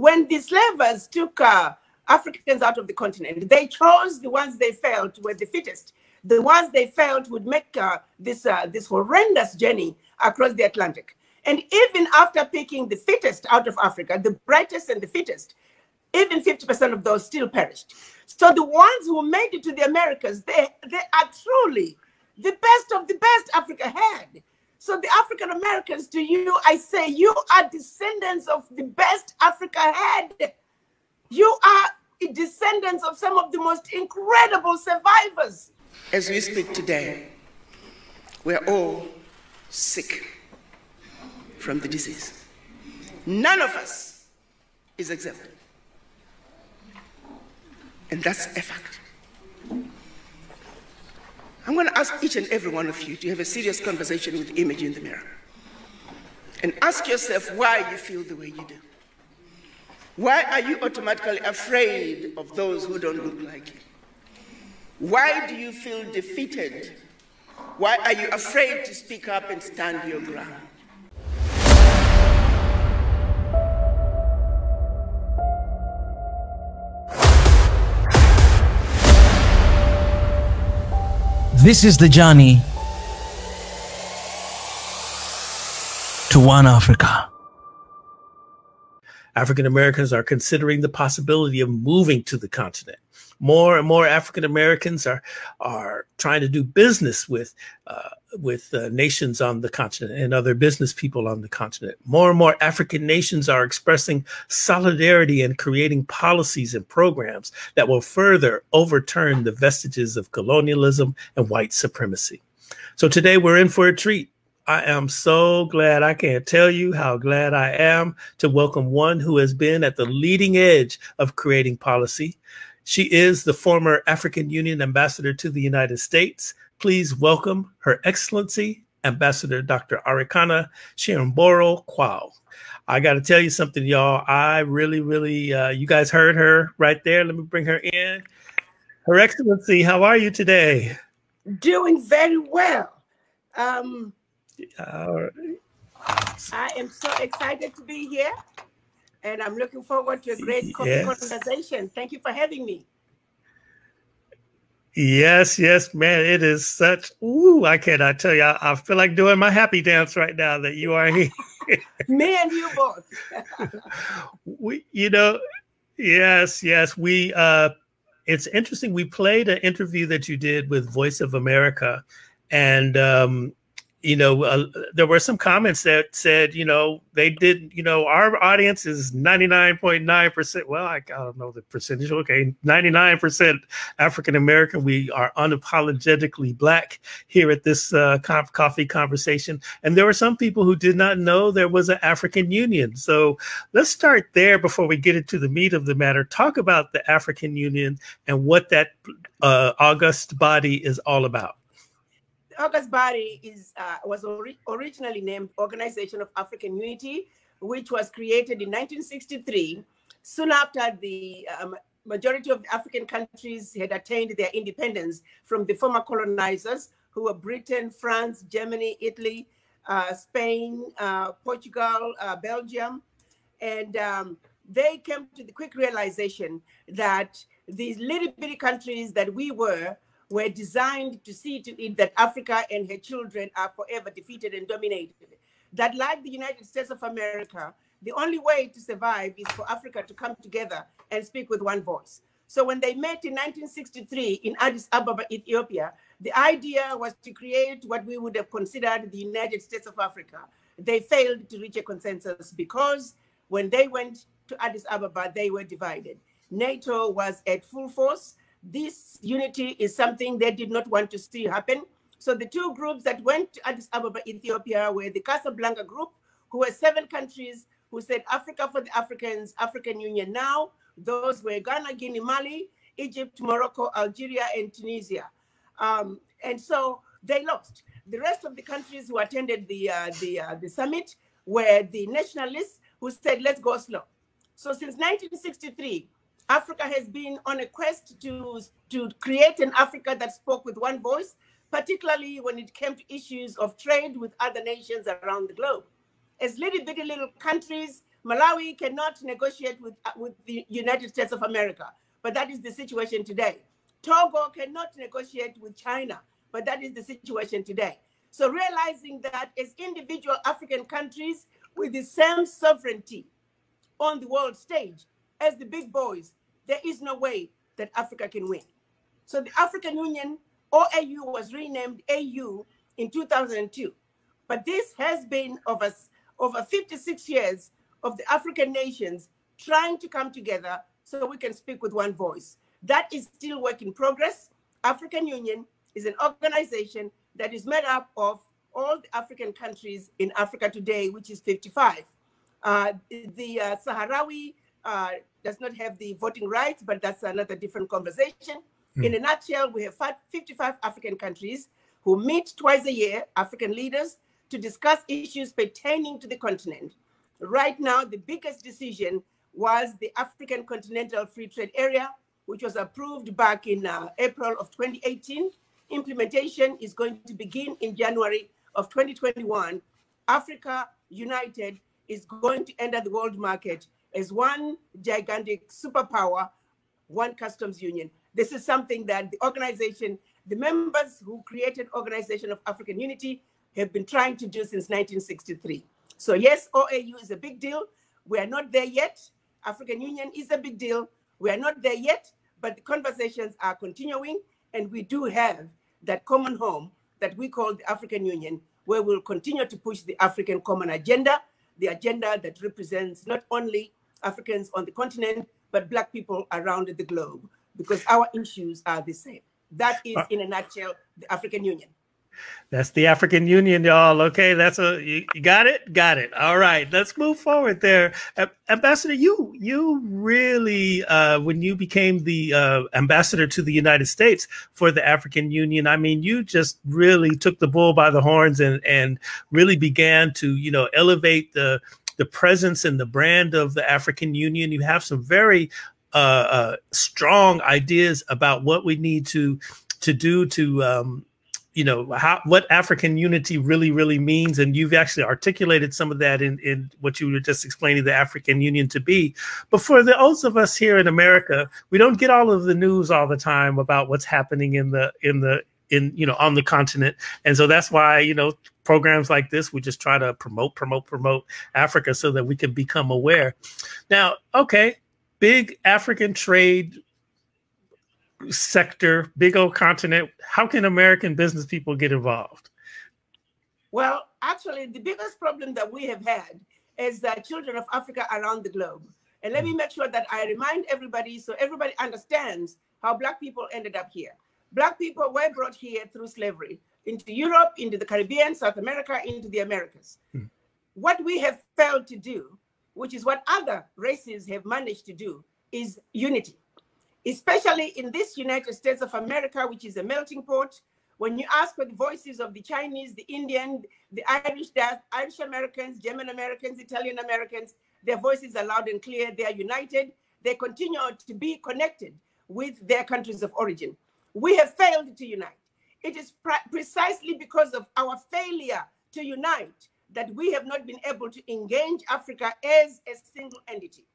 When the slavers took Africans out of the continent, they chose the ones they felt were the fittest, the ones they felt would make this horrendous journey across the Atlantic. And even after picking the fittest out of Africa, the brightest and the fittest, even 50% of those still perished. So the ones who made it to the Americas, they are truly the best of the best Africa had. So the African Americans, to you, I say, you are descendants of the best Africa had. You are descendants of some of the most incredible survivors. As we speak today, we're all sick from the disease. None of us is exempt. And that's a fact. I'm going to ask each and every one of you to have a serious conversation with the image in the mirror. And ask yourself why you feel the way you do. Why are you automatically afraid of those who don't look like you? Why do you feel defeated? Why are you afraid to speak up and stand your ground? This is the journey to one Africa. African Americans are considering the possibility of moving to the continent. More and more African Americans are trying to do business with nations on the continent and other business people on the continent. More and more African nations are expressing solidarity and creating policies and programs that will further overturn the vestiges of colonialism and white supremacy. So today we're in for a treat. I am so glad. I can't tell you how glad I am to welcome one who has been at the leading edge of creating policy. She is the former African Union Ambassador to the United States. Please welcome Her Excellency, Ambassador Dr. Arikana Chihombori-Quao. I got to tell you something, y'all. I really, you guys heard her right there. Let me bring her in. Her Excellency, how are you today? Doing very well. I am so excited to be here, and I'm looking forward to a great conversation. Thank you for having me. Yes, man, it is such, I cannot tell you, I feel like doing my happy dance right now that you are here. Me and you both. Yes, it's interesting. We played an interview that you did with Voice of America, and there were some comments that said, they did, our audience is 99.9%. Well, I don't know the percentage. Okay, 99% African-American. We are unapologetically Black here at this coffee conversation. And there were some people who did not know there was an African Union. So let's start there before we get into the meat of the matter. Talk about the African Union and what that august body is all about. August body was originally named Organization of African Unity, which was created in 1963, soon after the majority of the African countries had attained their independence from the former colonizers, who were Britain, France, Germany, Italy, Spain, Portugal, Belgium. And they came to the quick realization that these little bitty countries that we were designed to see to it that Africa and her children are forever defeated and dominated. That, like the United States of America, the only way to survive is for Africa to come together and speak with one voice. So when they met in 1963 in Addis Ababa, Ethiopia, the idea was to create what we would have considered the United States of Africa. They failed to reach a consensus because when they went to Addis Ababa, they were divided. NATO was at full force. This unity is something they did not want to see happen. So the two groups that went to Addis Ababa, Ethiopia, were the Casablanca group, who were 7 countries who said Africa for the Africans, African Union now. Those were Ghana, Guinea, Mali, Egypt, Morocco, Algeria, and Tunisia. And so they lost. The rest of the countries who attended the summit were the nationalists who said, let's go slow. So since 1963, Africa has been on a quest to create an Africa that spoke with one voice, particularly when it came to issues of trade with other nations around the globe. As little bitty little countries, Malawi cannot negotiate with the United States of America, but that is the situation today. Togo cannot negotiate with China, but that is the situation today. So realizing that as individual African countries with the same sovereignty on the world stage as the big boys, there is no way that Africa can win. So the African Union, OAU, was renamed AU in 2002. But this has been over 56 years of the African nations trying to come together so we can speak with one voice. That is still work in progress. African Union is an organization that is made up of all the African countries in Africa today, which is 55. The Sahrawi does not have the voting rights, but that's another different conversation. In a nutshell, we have 55 African countries who meet twice a year, African leaders, to discuss issues pertaining to the continent. Right now, the biggest decision was the African Continental Free Trade Area, which was approved back in April of 2018. Implementation is going to begin in January of 2021. Africa United is going to enter the world market as one gigantic superpower, one customs union. This is something that the organization, the members who created Organization of African Unity have been trying to do since 1963. So yes, OAU is a big deal. We are not there yet. African Union is a big deal. We are not there yet, but the conversations are continuing, and we do have that common home that we call the African Union, where we'll continue to push the African common agenda, the agenda that represents not only Africans on the continent, but Black people around the globe, because our issues are the same. That is, in a nutshell, the African Union. That's the African Union, y'all. Okay, you got it? Got it. All right, let's move forward there. Ambassador, you really, when you became the ambassador to the United States for the African Union, I mean, you just really took the bull by the horns and really began to, elevate the presence and the brand of the African Union. You have some very strong ideas about what we need to do to what African unity really means. And you've actually articulated some of that in what you were just explaining the African Union to be. But for those of us here in America, we don't get all of the news all the time about what's happening on the continent. And so that's why, programs like this, we just try to promote Africa so that we can become aware. Now, okay, big African trade sector, big old continent. How can American business people get involved? Well, actually, the biggest problem that we have had is the children of Africa around the globe. And let me make sure that I remind everybody so everybody understands how Black people ended up here. Black people were brought here through slavery into Europe, into the Caribbean, South America, into the Americas. What we have failed to do, which is what other races have managed to do, is unity. Especially in this United States of America, which is a melting pot. When you ask for the voices of the Chinese, the Indian, the Irish Americans, German Americans, Italian Americans, their voices are loud and clear. They are united. They continue to be connected with their countries of origin. We have failed to unite. It is precisely because of our failure to unite that we have not been able to engage Africa as a single entity.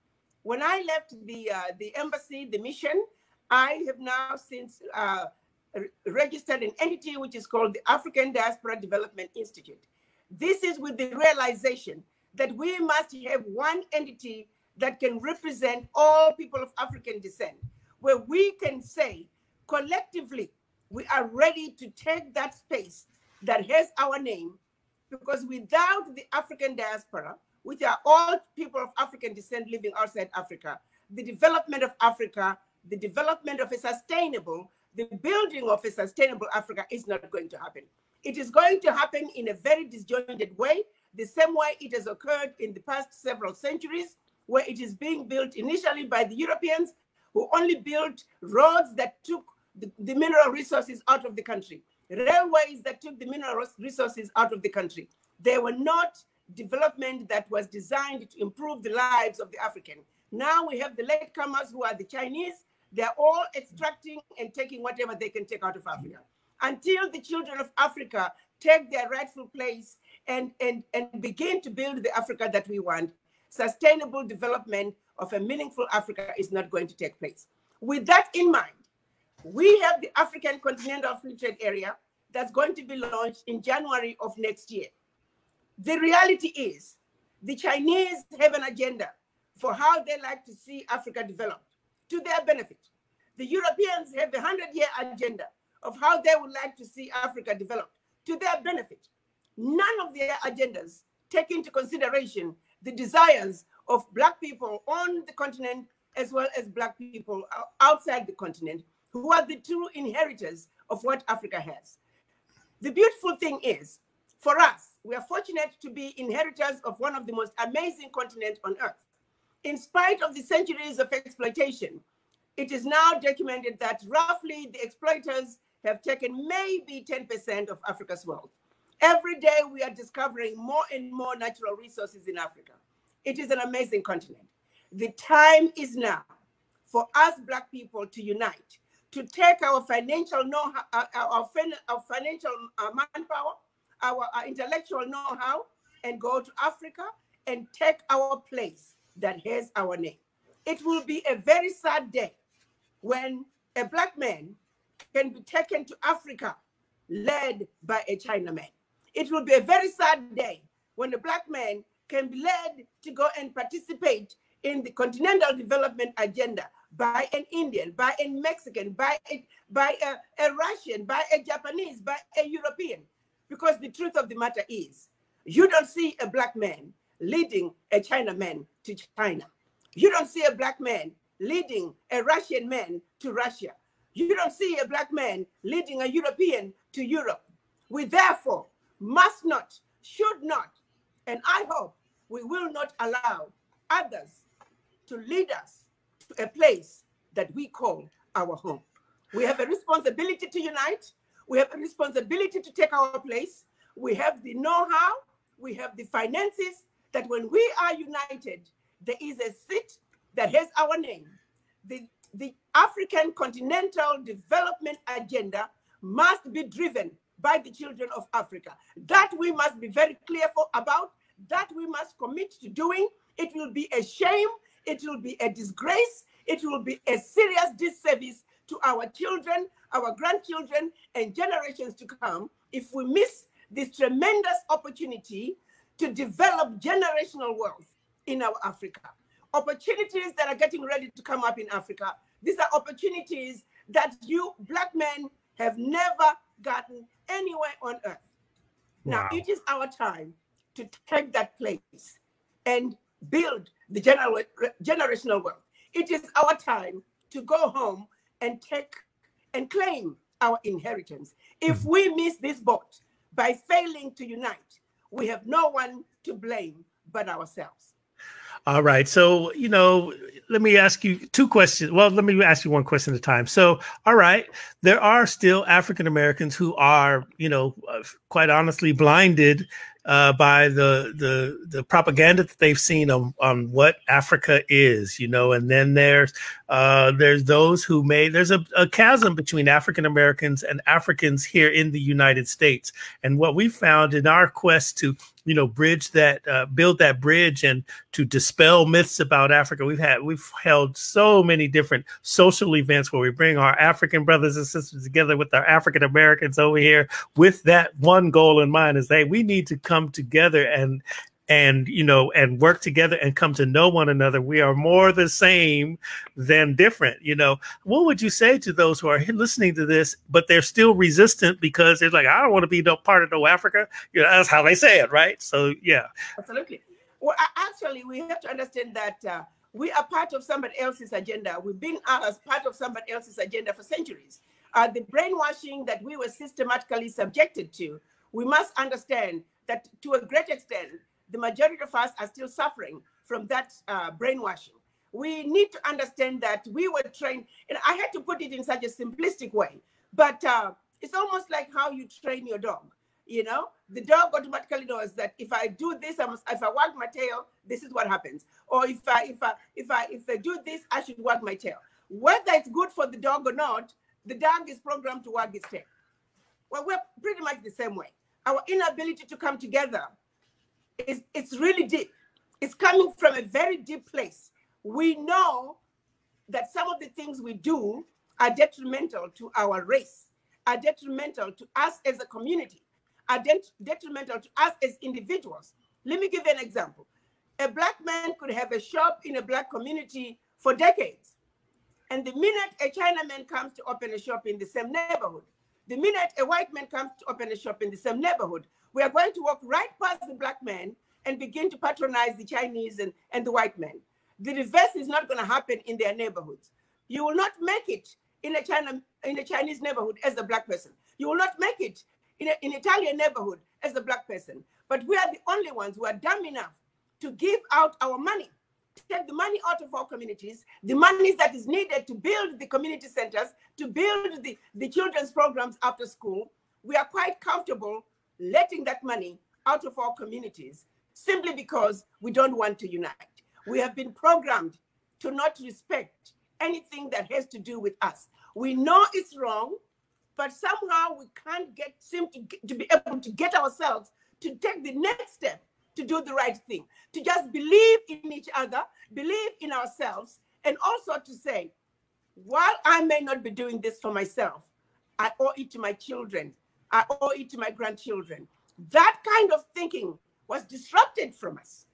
When I left the embassy, the mission, I have now since registered an entity which is called the African Diaspora Development Institute. This is with the realization that we must have one entity that can represent all people of African descent, where we can say collectively, we are ready to take that space that has our name, because without the African diaspora, which are all people of African descent living outside Africa, the development of Africa, the development of the building of a sustainable Africa is not going to happen. It is going to happen in a very disjointed way, the same way it has occurred in the past several centuries, where it is being built initially by the Europeans, who only built roads that took the mineral resources out of the country, railways that took the mineral resources out of the country. They were not development that was designed to improve the lives of the African. Now we have the latecomers who are the Chinese. They're all extracting and taking whatever they can take out of Africa. Until the children of Africa take their rightful place and begin to build the Africa that we want, sustainable development of a meaningful Africa is not going to take place. With that in mind, we have the African Continental Free Trade Area that's going to be launched in January of next year. The reality is the Chinese have an agenda for how they like to see Africa developed to their benefit. The Europeans have a 100-year agenda of how they would like to see Africa developed to their benefit. None of their agendas take into consideration the desires of Black people on the continent as well as Black people outside the continent, who are the true inheritors of what Africa has. The beautiful thing is, for us, we are fortunate to be inheritors of one of the most amazing continents on earth. In spite of the centuries of exploitation, it is now documented that roughly the exploiters have taken maybe 10% of Africa's wealth. Every day we are discovering more and more natural resources in Africa. It is an amazing continent. The time is now for us Black people to unite, to take our financial know-how, our financial manpower, our intellectual know-how, and go to Africa and take our place that has our name. It will be a very sad day when a Black man can be taken to Africa led by a Chinaman. It will be a very sad day when a Black man can be led to go and participate in the continental development agenda by an Indian, by a Mexican, by a Russian, by a Japanese, by a European. Because the truth of the matter is, you don't see a Black man leading a Chinaman to China. You don't see a Black man leading a Russian man to Russia. You don't see a Black man leading a European to Europe. We therefore must not, should not, and I hope we will not allow others to lead us to a place that we call our home. We have a responsibility to unite. We have a responsibility to take our place. We have the know-how. We have the finances that when we are united, there is a seat that has our name. The African Continental Development Agenda must be driven by the children of Africa. That we must be very clear about, that we must commit to doing. It will be a shame, it will be a disgrace, it will be a serious disservice to our children, our grandchildren, and generations to come if we miss this tremendous opportunity to develop generational wealth in our Africa. Opportunities that are getting ready to come up in Africa. These are opportunities that you Black men have never gotten anywhere on earth. Now, it is our time to take that place and build the generational wealth. It is our time to go home and take and claim our inheritance. If we miss this boat by failing to unite, we have no one to blame but ourselves. All right. So, let me ask you two questions. Well, let me ask you one question at a time. So, all right, there are still African Americans who are, quite honestly blinded by the propaganda that they've seen on what Africa is, and then there's those who there's a chasm between African Americans and Africans here in the United States. And what we found in our quest to bridge that, build that bridge and to dispel myths about Africa. We've held so many different social events where we bring our African brothers and sisters together with our African Americans over here with that one goal in mind is, hey, we need to come together and work together and come to know one another. We are more the same than different. What would you say to those who are listening to this, but they're still resistant because they're like, I don't want to be no part of no Africa. That's how they say it, right? So, yeah. Absolutely. Well, actually, we have to understand that we are part of somebody else's agenda. We've been as part of somebody else's agenda for centuries. The brainwashing that we were systematically subjected to, we must understand that to a great extent, the majority of us are still suffering from that brainwashing. We need to understand that we were trained, and I had to put it in such a simplistic way, but it's almost like how you train your dog. The dog automatically knows that if I do this, if I wag my tail, this is what happens. Or if I do this, I should wag my tail. Whether it's good for the dog or not, the dog is programmed to wag its tail. Well, we're pretty much the same way. Our inability to come together it's really deep. It's coming from a very deep place. We know that some of the things we do are detrimental to our race, are detrimental to us as a community, are detrimental to us as individuals. Let me give you an example. A Black man could have a shop in a Black community for decades. And the minute a Chinaman comes to open a shop in the same neighborhood, the minute a white man comes to open a shop in the same neighborhood, we are going to walk right past the Black man and begin to patronize the Chinese and the white man. The reverse is not going to happen in their neighborhoods. You will not make it in a Chinese neighborhood as a Black person. You will not make it in an Italian neighborhood as a Black person. But we are the only ones who are dumb enough to give out our money, to take the money out of our communities, the money that is needed to build the community centers, to build the children's programs after school. We are quite comfortable letting that money out of our communities simply because we don't want to unite. We have been programmed to not respect anything that has to do with us. We know it's wrong, but somehow we can't seem to be able to get ourselves to take the next step to do the right thing, to just believe in each other, believe in ourselves, and also to say, while I may not be doing this for myself, I owe it to my children, I owe it to my grandchildren. That kind of thinking was disrupted from us.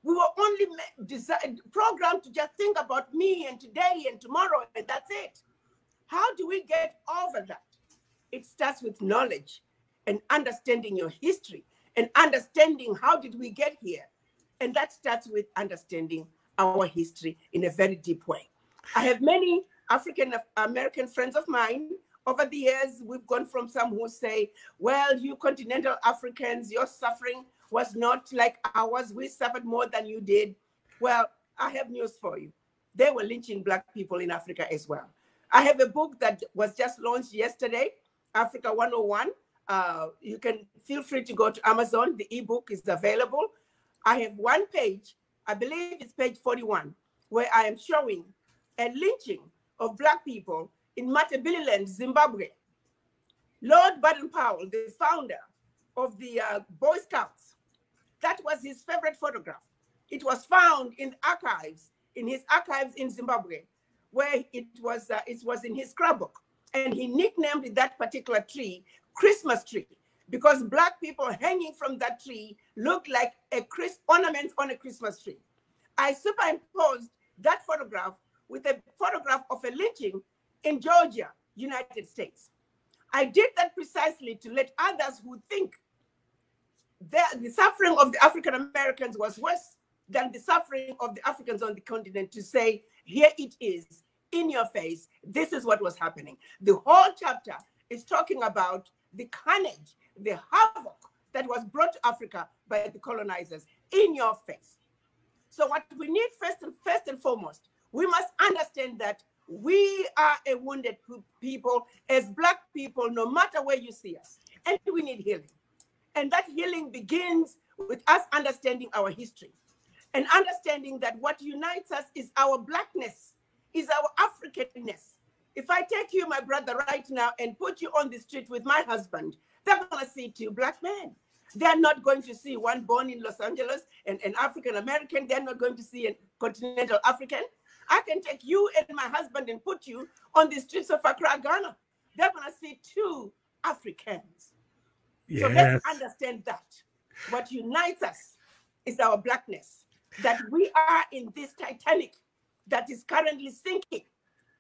We were only programmed to just think about me and today and tomorrow, and that's it. How do we get over that? It starts with knowledge and understanding your history and understanding how did we get here. And that starts with understanding our history in a very deep way. I have many African American friends of mine. Over the years, we've gone from some who say, well, you continental Africans, your suffering was not like ours. We suffered more than you did. Well, I have news for you. They were lynching Black people in Africa as well. I have a book that was just launched yesterday, Africa 101. You can feel free to go to Amazon. The ebook is available. I have one page, I believe it's page 41, where I am showing a lynching of Black people in Matabeleland, Zimbabwe. Lord Baden-Powell, the founder of the Boy Scouts, that was his favorite photograph. It was found in archives, in his archives in Zimbabwe, where it was in his scrapbook. And he nicknamed that particular tree Christmas tree, because Black people hanging from that tree looked like ornaments on a Christmas tree. I superimposed that photograph with a photograph of a lynching in Georgia, United States. I did that precisely to let others who think the suffering of the African Americans was worse than the suffering of the Africans on the continent to say, here it is, in your face, this is what was happening. The whole chapter is talking about the carnage, the havoc that was brought to Africa by the colonizers, in your face. So what we need first and foremost, we must understand that we are a wounded people as Black people, no matter where you see us, and we need healing. And that healing begins with us understanding our history and understanding that what unites us is our Blackness, is our Africanness. If I take you, my brother, right now and put you on the street with my husband, they're going to see two Black men. They're not going to see one born in Los Angeles and an African American. They're not going to see a continental African. I can take you and my husband and put you on the streets of Accra, Ghana. They're going to see two Africans. Yes. So let's understand that. What unites us is our Blackness, that we are in this Titanic that is currently sinking,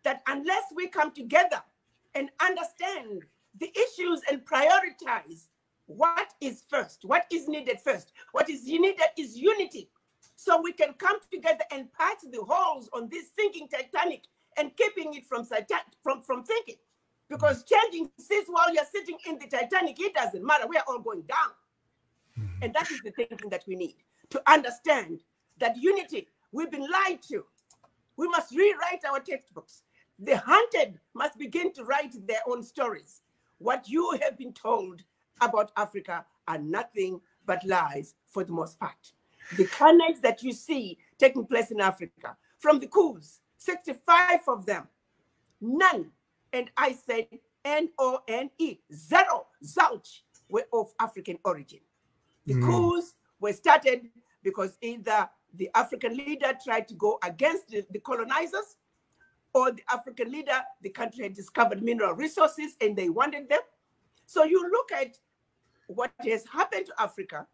that unless we come together and understand the issues and prioritize what is first, what is needed first, what is needed is unity. So we can come together and patch the holes on this sinking Titanic and keeping it from sinking. Because changing seats while you're sitting in the Titanic, it doesn't matter. We are all going down. And that is the thinking that we need to understand that unity, we've been lied to. We must rewrite our textbooks. The hunted must begin to write their own stories. What you have been told about Africa are nothing but lies for the most part. The carnage that you see taking place in Africa, from the coups, 65 of them, none, and I said N-O-N-E, zero, zilch, were of African origin. The coups were started because either the African leader tried to go against the colonizers, or the African leader, the country had discovered mineral resources and they wanted them. So you look at what has happened to Africa,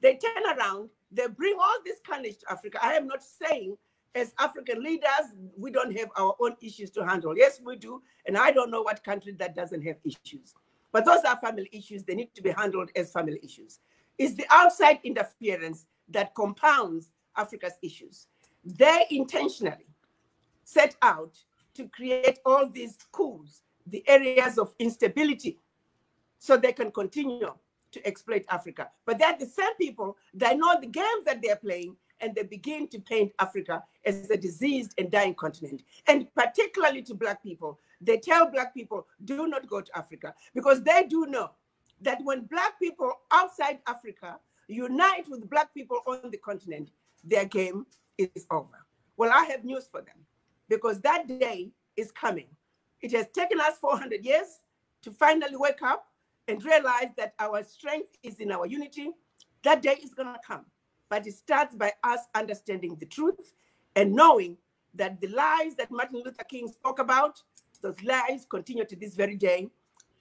they turn around, they bring all this carnage to Africa. I am not saying as African leaders, we don't have our own issues to handle. Yes, we do. And I don't know what country that doesn't have issues. But those are family issues. They need to be handled as family issues. It's the outside interference that compounds Africa's issues. They intentionally set out to create all these coups, the areas of instability, so they can continue to exploit Africa. But they're the same people that know the games that they're playing, and they begin to paint Africa as a diseased and dying continent. And particularly to Black people, they tell Black people, do not go to Africa, because they do know that when Black people outside Africa unite with Black people on the continent, their game is over. Well, I have news for them, because that day is coming. It has taken us 400 years to finally wake up and realize that our strength is in our unity. That day is going to come. But it starts by us understanding the truth and knowing that the lies that Martin Luther King spoke about, those lies continue to this very day.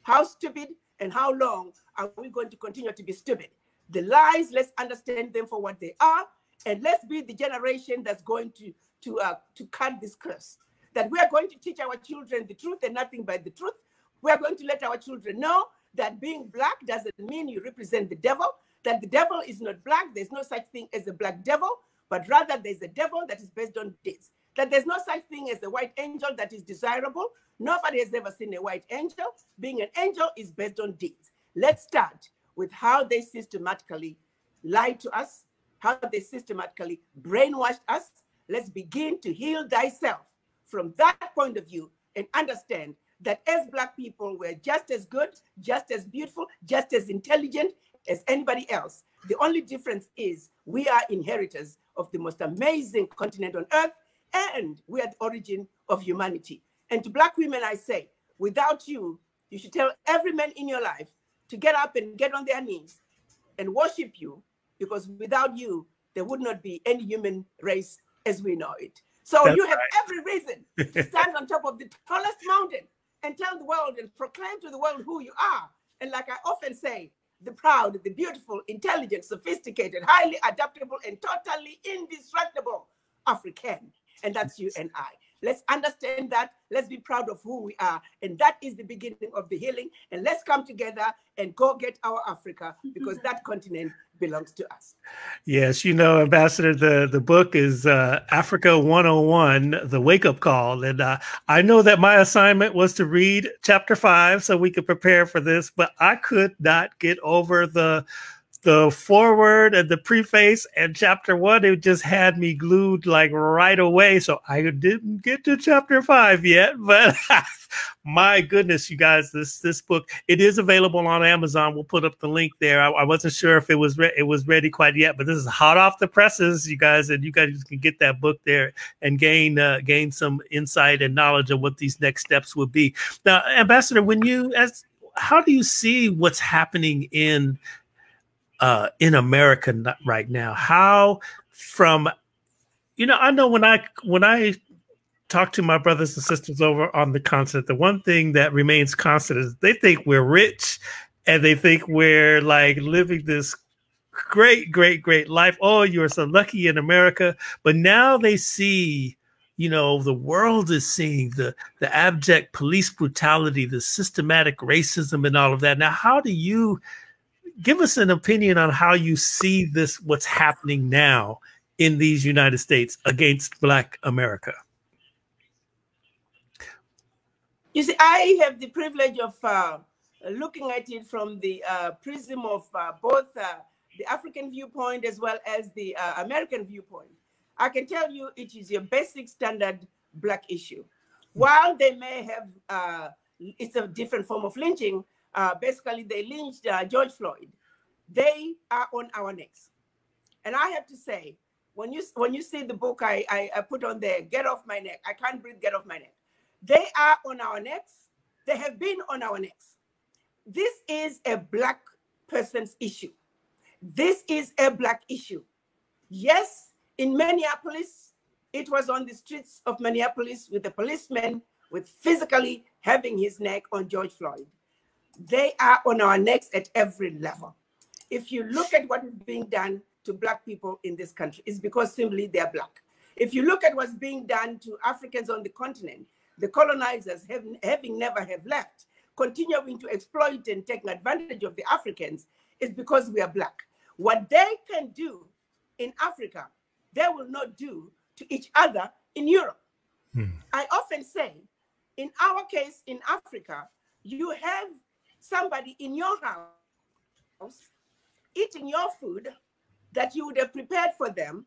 How stupid and how long are we going to continue to be stupid? The lies, let's understand them for what they are, and let's be the generation that's going to cut this curse. That we are going to teach our children the truth and nothing but the truth. We are going to let our children know that being Black doesn't mean you represent the devil, that the devil is not Black. There's no such thing as a Black devil, but rather there's a devil that is based on deeds. That there's no such thing as a white angel that is desirable. Nobody has ever seen a white angel. Being an angel is based on deeds. Let's start with how they systematically lied to us, how they systematically brainwashed us. Let's begin to heal thyself from that point of view and understand that as Black people, we're just as good, just as beautiful, just as intelligent as anybody else. The only difference is we are inheritors of the most amazing continent on earth, and we are the origin of humanity. And to Black women, I say, without you, you should tell every man in your life to get up and get on their knees and worship you, because without you, there would not be any human race as we know it. So that's you have every reason to stand on top of the tallest mountain and tell the world and proclaim to the world who you are. And like I often say, the proud, the beautiful, intelligent, sophisticated, highly adaptable, and totally indestructible African. And that's you and I. Let's understand that. Let's be proud of who we are. And that is the beginning of the healing. And let's come together and go get our Africa, because that continent belongs to us. Yes, you know, Ambassador, the book is Africa 101, The Wake Up Call. And I know that my assignment was to read chapter 5 so we could prepare for this, but I could not get over the foreword and the preface and chapter 1. It just had me glued like right away. So I didn't get to chapter 5 yet, but my goodness, you guys, this book, it is available on Amazon. We'll put up the link there. I wasn't sure if it was ready quite yet, but this is hot off the presses, you guys, and you guys can get that book there and gain some insight and knowledge of what these next steps would be. Now, Ambassador, how do you see what's happening in America right now? How from, you know, I know when I talk to my brothers and sisters over on the continent, the one thing that remains constant is they think we're rich and they think we're like living this great, great, great life. Oh, you're so lucky in America. But now they see, you know, the world is seeing the abject police brutality, the systematic racism and all of that. Now, how do you give us an opinion on how you see this, what's happening now in these United States against Black America? You see, I have the privilege of looking at it from the prism of both the African viewpoint as well as the American viewpoint. I can tell you it is your basic standard Black issue. While they may have, it's a different form of lynching, basically they lynched George Floyd. They are on our necks. And I have to say, when you see the book I put on there, Get Off My Neck, I Can't Breathe, Get Off My Neck. They are on our necks. They have been on our necks. This is a Black person's issue. This is a Black issue. Yes, In Minneapolis, it was on the streets of Minneapolis with the policeman with physically having his neck on George Floyd. They are on our necks at every level. If you look at what is being done to Black people in this country, it's because simply they're Black. If you look at what's being done to Africans on the continent, the colonizers having never have left, continuing to exploit and take advantage of the Africans, is because we are Black. What they can do in Africa, they will not do to each other in Europe. I often say, in our case in Africa, you have somebody in your house eating your food that you would have prepared for them,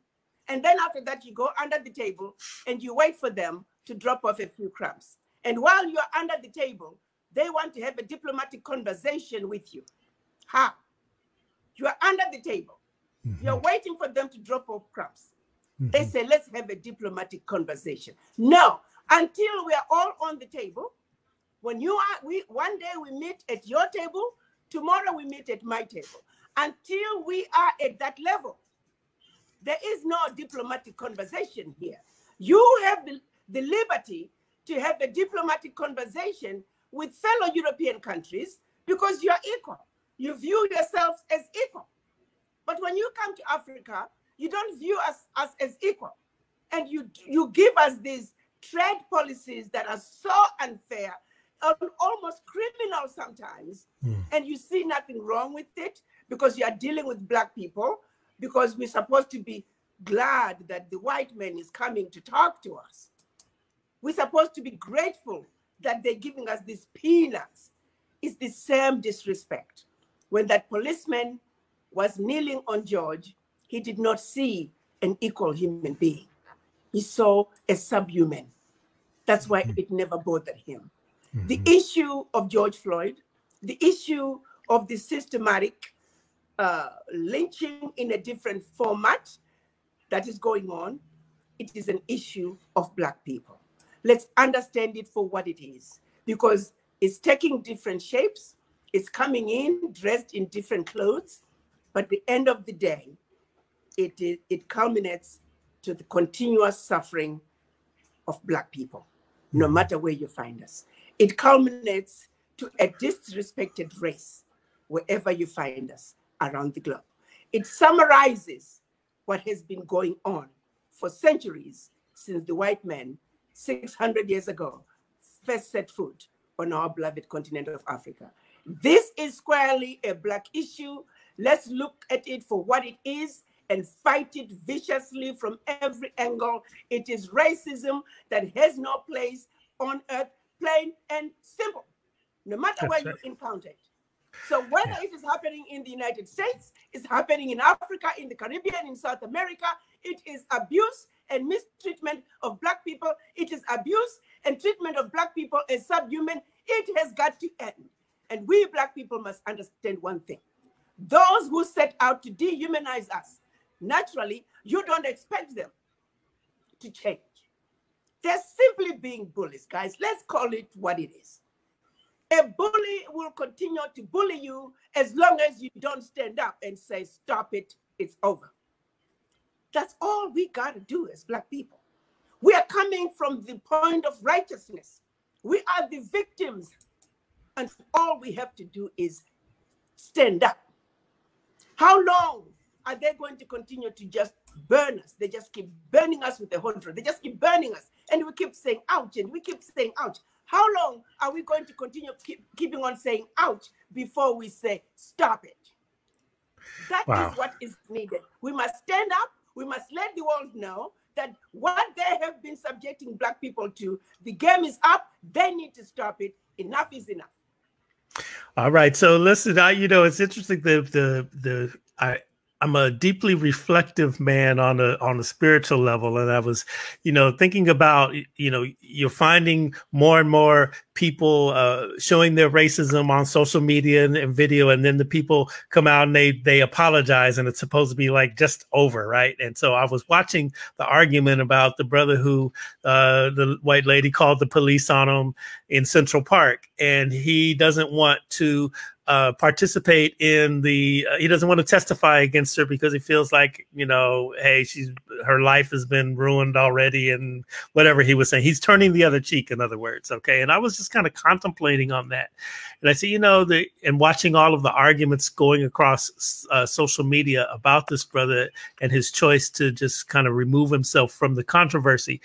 and then after that you go under the table and you wait for them to drop off a few crumbs. And while you're under the table, they want to have a diplomatic conversation with you. How? You are under the table. You're waiting for them to drop off crumbs. They say, let's have a diplomatic conversation. No, until we are all on the table. When you are, one day we meet at your table, tomorrow we meet at my table. Until we are at that level, there is no diplomatic conversation here. You have the liberty to have a diplomatic conversation with fellow European countries because you are equal. You view yourselves as equal. But when you come to Africa, you don't view us as equal. And you give us these trade policies that are so unfair, almost criminal sometimes, and you see nothing wrong with it because you are dealing with Black people, because we're supposed to be glad that the white man is coming to talk to us. We're supposed to be grateful that they're giving us these peanuts. It's the same disrespect. When that policeman was kneeling on George, he did not see an equal human being. He saw a subhuman. That's why it never bothered him. The issue of George Floyd, the issue of the systematic lynching in a different format that is going on, it is an issue of Black people. Let's understand it for what it is, because it's taking different shapes, it's coming in dressed in different clothes, but at the end of the day, it culminates to the continuous suffering of Black people, no matter where you find us. It culminates to a disrespected race, wherever you find us around the globe. It summarizes what has been going on for centuries since the white man, 600 years ago, first set foot on our beloved continent of Africa. This is squarely a Black issue. Let's look at it for what it is and fight it viciously from every angle. It is racism that has no place on earth, plain and simple, no matter where you encounter it. So whether it is happening in the United States, it's happening in Africa, in the Caribbean, in South America, it is abuse and mistreatment of Black people. It is abuse and treatment of Black people as subhuman. It has got to end. And we Black people must understand one thing. Those who set out to dehumanize us, naturally, you don't expect them to change. They're simply being bullies, guys. Let's call it what it is. A bully will continue to bully you as long as you don't stand up and say, stop it, it's over. That's all we got to do as Black people. We are coming from the point of righteousness. We are the victims. And all we have to do is stand up. How long are they going to continue to just burn us? They just keep burning us with a hundred. They just keep burning us. And we keep saying, ouch, and we keep saying, ouch. How long are we going to continue keeping on saying, ouch, before we say, stop it? That is what is needed. We must stand up. We must let the world know that what they have been subjecting Black people to, the game is up. They need to stop it. Enough is enough. All right. So listen, it's interesting. I'm a deeply reflective man on a spiritual level. And I was, thinking about, you're finding more and more people showing their racism on social media and video. And then the people come out and they apologize, and it's supposed to be like just over. Right. And so I was watching the argument about the brother who the white lady called the police on him in Central Park, and he doesn't want to participate in the, he doesn't want to testify against her because he feels like, you know, hey, her life has been ruined already and whatever he was saying. He's turning the other cheek, in other words. Okay. And I was just kind of contemplating on that. And I see, you know, and watching all of the arguments going across social media about this brother and his choice to just kind of remove himself from the controversy.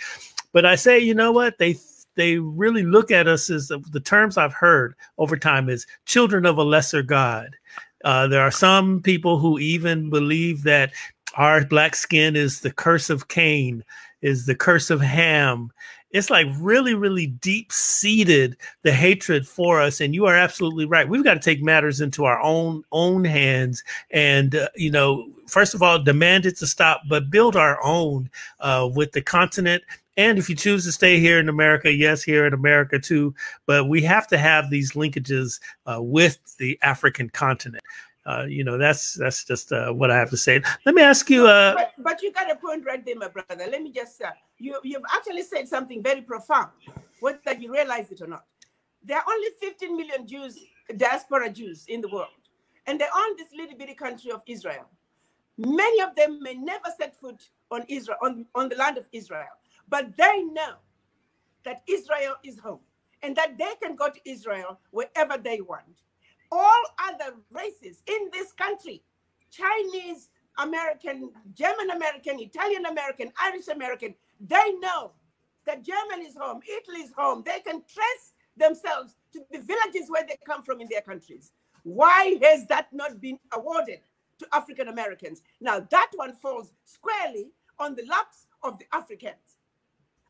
But I say, you know what, they really look at us as the terms I've heard over time is children of a lesser God. There are some people who even believe that our black skin is the curse of Cain, is the curse of Ham. It's like really, really deep-seated, the hatred for us. And you are absolutely right. We've got to take matters into our own hands and, you know, first of all, demand it to stop, but build our own with the continent. And if you choose to stay here in America, yes, here in America too, but we have to have these linkages with the African continent. You know, that's just what I have to say. Let me ask you. But you got a point right there, my brother. Let me just, you've actually said something very profound, whether you realize it or not. There are only 15 million Jews, diaspora Jews in the world, and they own this little bitty country of Israel. Many of them may never set foot on Israel, on the land of Israel. But they know that Israel is home and that they can go to Israel wherever they want. All other races in this country, Chinese American, German American, Italian American, Irish American, they know that Germany is home, Italy is home. They can trace themselves to the villages where they come from in their countries. Why has that not been awarded to African Americans? Now that one falls squarely on the laps of the Africans.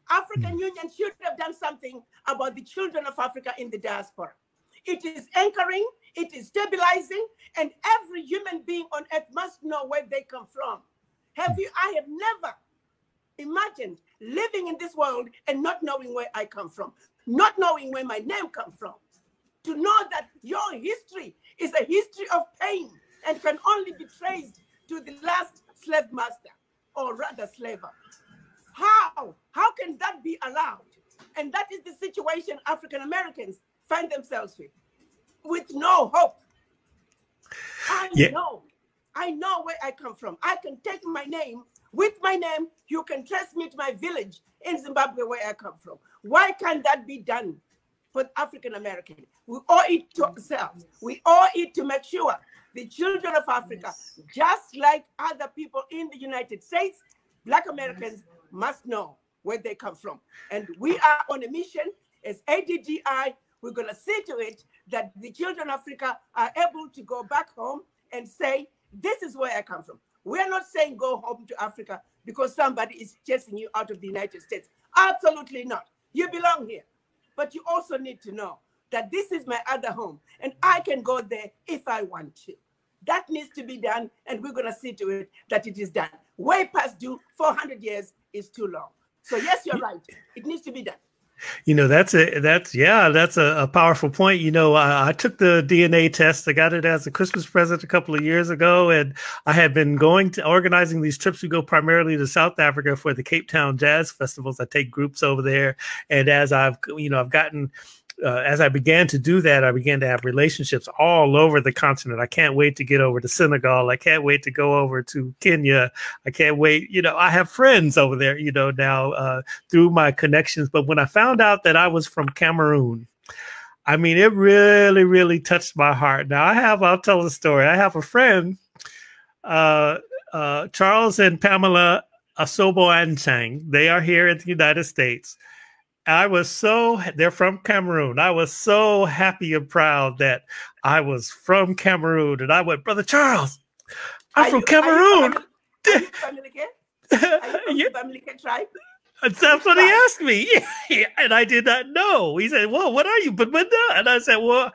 African Union should have done something about the children of Africa in the diaspora. It is anchoring, it is stabilizing, and every human being on earth must know where they come from. I have never imagined living in this world and not knowing where I come from, not knowing where my name comes from. To know that your history is a history of pain and can only be traced to the last slave master, or rather slaver. How can that be allowed? And that is the situation African Americans find themselves with no hope. I know where I come from. I can take my name. With my name, you can trace me to my village in Zimbabwe where I come from. Why can't that be done for African Americans? We owe it to ourselves. We owe it to make sure the children of Africa, just like other people in the United States, Black Americans must know where they come from. And we are on a mission as ADGI. We're going to see to it that the children of Africa are able to go back home and say, this is where I come from. We're not saying go home to Africa because somebody is chasing you out of the United States. Absolutely not. You belong here. But you also need to know that this is my other home and I can go there if I want to. That needs to be done, and we're going to see to it that it is done. Way past due, 400 years is too long. So yes, you're right. It needs to be done. You know, that's a powerful point. You know, I took the DNA test. I got it as a Christmas present a couple of years ago, and I had been organizing these trips. We go primarily to South Africa for the Cape Town Jazz Festivals. I take groups over there, and as I've gotten as I began to do that, I began to have relationships all over the continent. I can't wait to get over to Senegal. I can't wait to go over to Kenya. I can't wait. You know, I have friends over there, you know, now through my connections. But when I found out that I was from Cameroon, I mean, it really, really touched my heart. Now I'll tell the story. I have a friend, Charles and Pamela Asobo-Anchang. They are here in the United States. They're from Cameroon. I was so happy and proud that I was from Cameroon. And I went, Brother Charles, I'm from Cameroon. Are you family tribe? That's what he asked me. And I did not know. He said, well, what are you? And I said, well,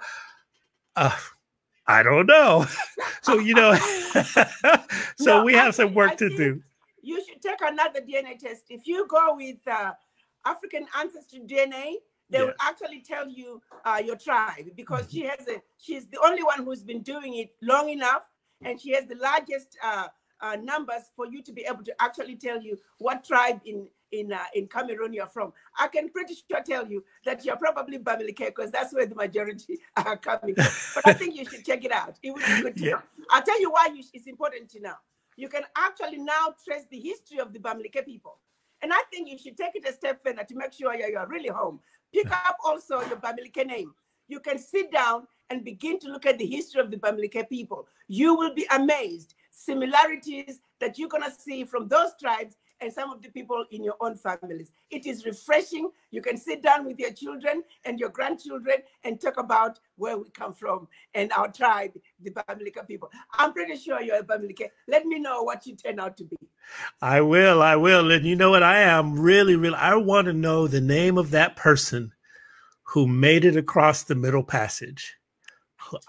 I don't know. So, you know, so we have some work to do. You should take another DNA test. If you go with African ancestry DNA, they will actually tell you your tribe, because she's the only one who's been doing it long enough, and she has the largest numbers for you to be able to actually tell you what tribe in in Cameroon you're from. I can pretty sure tell you that you're probably Bamileke because that's where the majority are coming from. But I think you should check it out. It would be good to know. I'll tell you why it's important to know. You can actually now trace the history of the Bamileke people. And I think you should take it a step further to make sure you're really home. Pick up also your Bamileke name. You can sit down and begin to look at the history of the Bamileke people. You will be amazed. Similarities that you're going to see from those tribes and some of the people in your own families. It is refreshing. You can sit down with your children and your grandchildren and talk about where we come from and our tribe, the Bamileke people. I'm pretty sure you're a Bamileke. Let me know what you turn out to be. I will. And you know what? I am really, I want to know the name of that person who made it across the Middle Passage.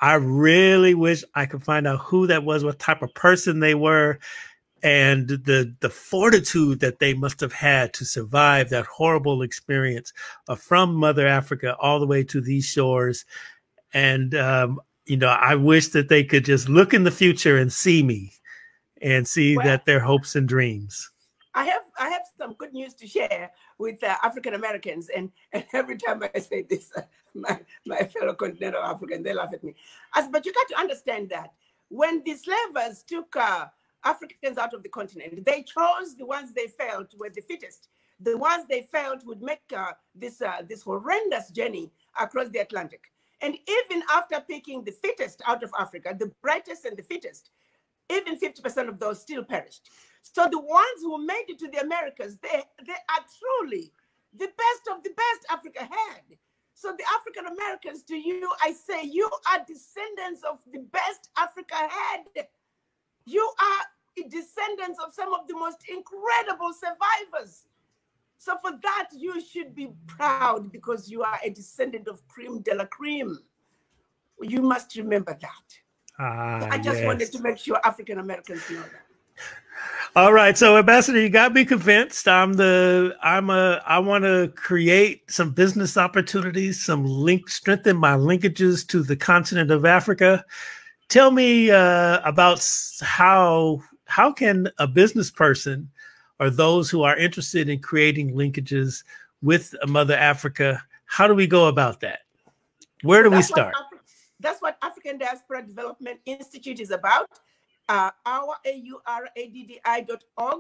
I really wish I could find out who that was, what type of person they were, and the fortitude that they must have had to survive that horrible experience from Mother Africa all the way to these shores. And, I wish that they could just look in the future and see me and see that their hopes and dreams. I have some good news to share with African Americans, and every time I say this, my fellow continental African, they laugh at me. But you got to understand that when the slavers took Africans out of the continent, they chose the ones they felt were the fittest, the ones they felt would make this horrendous journey across the Atlantic. And even after picking the fittest out of Africa, the brightest and the fittest, even 50% of those still perished. So the ones who made it to the Americas, they are truly the best of the best Africa had. So the African Americans, to you, I say, you are descendants of the best Africa had. You are descendants of some of the most incredible survivors. So for that, you should be proud because you are a descendant of creme de la creme. You must remember that. I just wanted to make sure African Americans know that. All right, so Ambassador, you got me convinced. I want to create some business opportunities, strengthen my linkages to the continent of Africa. Tell me about how can a business person or those who are interested in creating linkages with Mother Africa, how do we go about that? Where do we start? That's what African Diaspora Development Institute is about. AURADDI.org.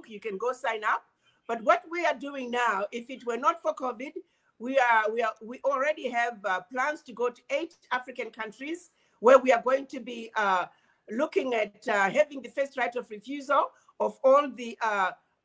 You can go sign up. But what we are doing now, if it were not for COVID, we already have plans to go to 8 African countries where we are going to be looking at having the first right of refusal of all the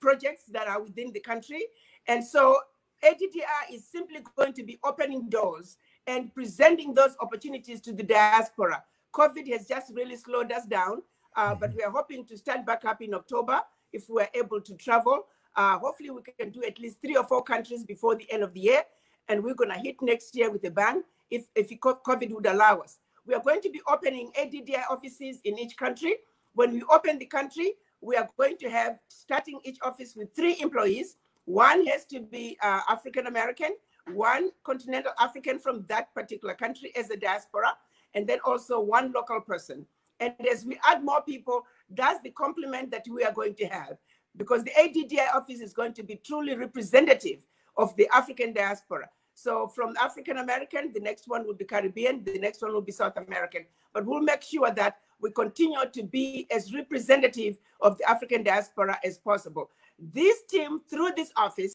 projects that are within the country. And so ADDI is simply going to be opening doors and presenting those opportunities to the diaspora. COVID has just really slowed us down. But we are hoping to start back up in October if we are able to travel. Hopefully we can do at least 3 or 4 countries before the end of the year. And we're going to hit next year with a bang if COVID would allow us. We are going to be opening ADDI offices in each country. When we open the country, we are going to have, starting each office with 3 employees. One has to be African American, 1 continental African from that particular country as a diaspora, and then also 1 local person. And as we add more people, that's the complement that we are going to have, because the ADDI office is going to be truly representative of the African diaspora. So from African American, the next one will be Caribbean, the next one will be South American. But we'll make sure that we continue to be as representative of the African diaspora as possible. This team, through this office,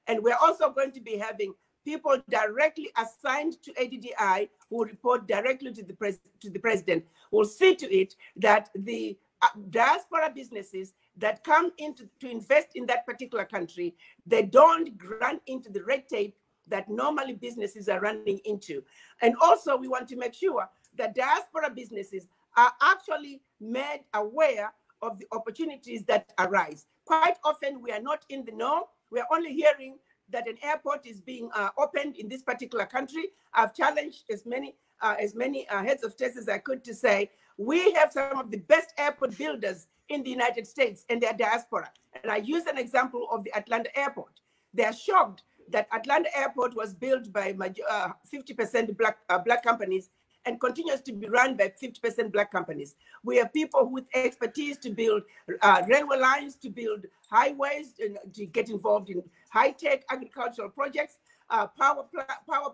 and we're also going to be having people directly assigned to ADDI who report directly to the president, will see to it that the diaspora businesses that come into to invest in that particular country, they don't run into the red tape that normally businesses are running into. And also we want to make sure that diaspora businesses are actually made aware of the opportunities that arise. Quite often we are not in the know. We are only hearing that an airport is being opened in this particular country. I've challenged as many heads of states as I could to say, we have some of the best airport builders in the United States and their diaspora. And I use an example of the Atlanta airport. They are shocked that Atlanta airport was built by 50% black companies, and continues to be run by 50% Black companies. We have people with expertise to build railway lines, to build highways, to get involved in high-tech agricultural projects, power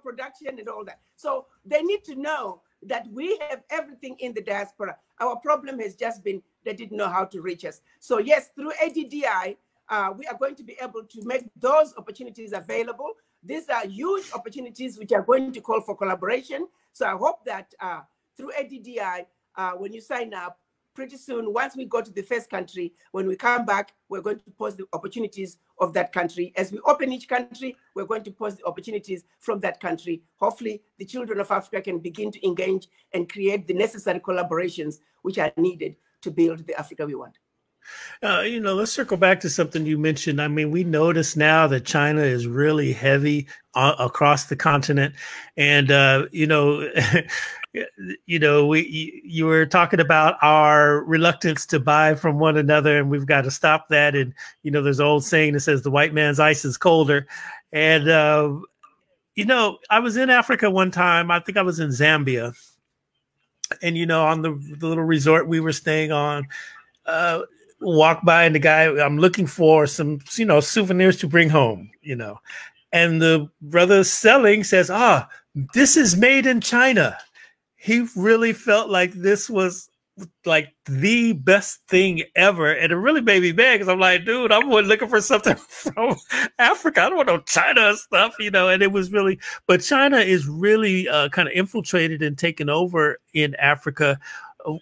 production and all that. So they need to know that we have everything in the diaspora. Our problem has just been they didn't know how to reach us. So yes, through ADDI, we are going to be able to make those opportunities available. These are huge opportunities which are going to call for collaboration. So I hope that through ADDI, when you sign up, pretty soon, once we go to the first country, when we come back, we're going to post the opportunities of that country. As we open each country, we're going to post the opportunities from that country. Hopefully, the children of Africa can begin to engage and create the necessary collaborations which are needed to build the Africa we want. You know, let's circle back to something you mentioned. I mean, we notice now that China is really heavy across the continent, and you know, you were talking about our reluctance to buy from one another, and we've got to stop that. And you know, there's an old saying that says the white man's ice is colder. And you know, I was in Africa one time. I think I was in Zambia, and you know, on the little resort we were staying on. Walk by and the guy, I'm looking for some, you know, souvenirs to bring home, you know, and the brother selling says, this is made in China. He really felt like this was like the best thing ever. And it really made me mad because I'm like, dude, I'm looking for something from Africa. I don't want no China stuff, you know, and it was really, but China is really kind of infiltrated and taken over in Africa.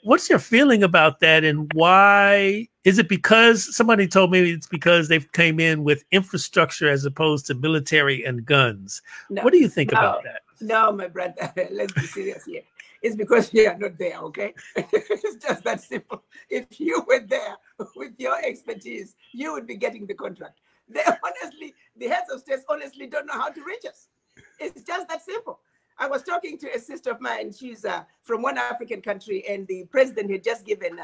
What's your feeling about that, and why is it? Because somebody told me it's because they came in with infrastructure as opposed to military and guns. No, what do you think about that? No, my brother, let's be serious here. It's because we are not there, okay? It's just that simple. If you were there with your expertise, you would be getting the contract. Honestly, the heads of states honestly don't know how to reach us. It's just that simple. I was talking to a sister of mine. She's from one African country, and the president had just given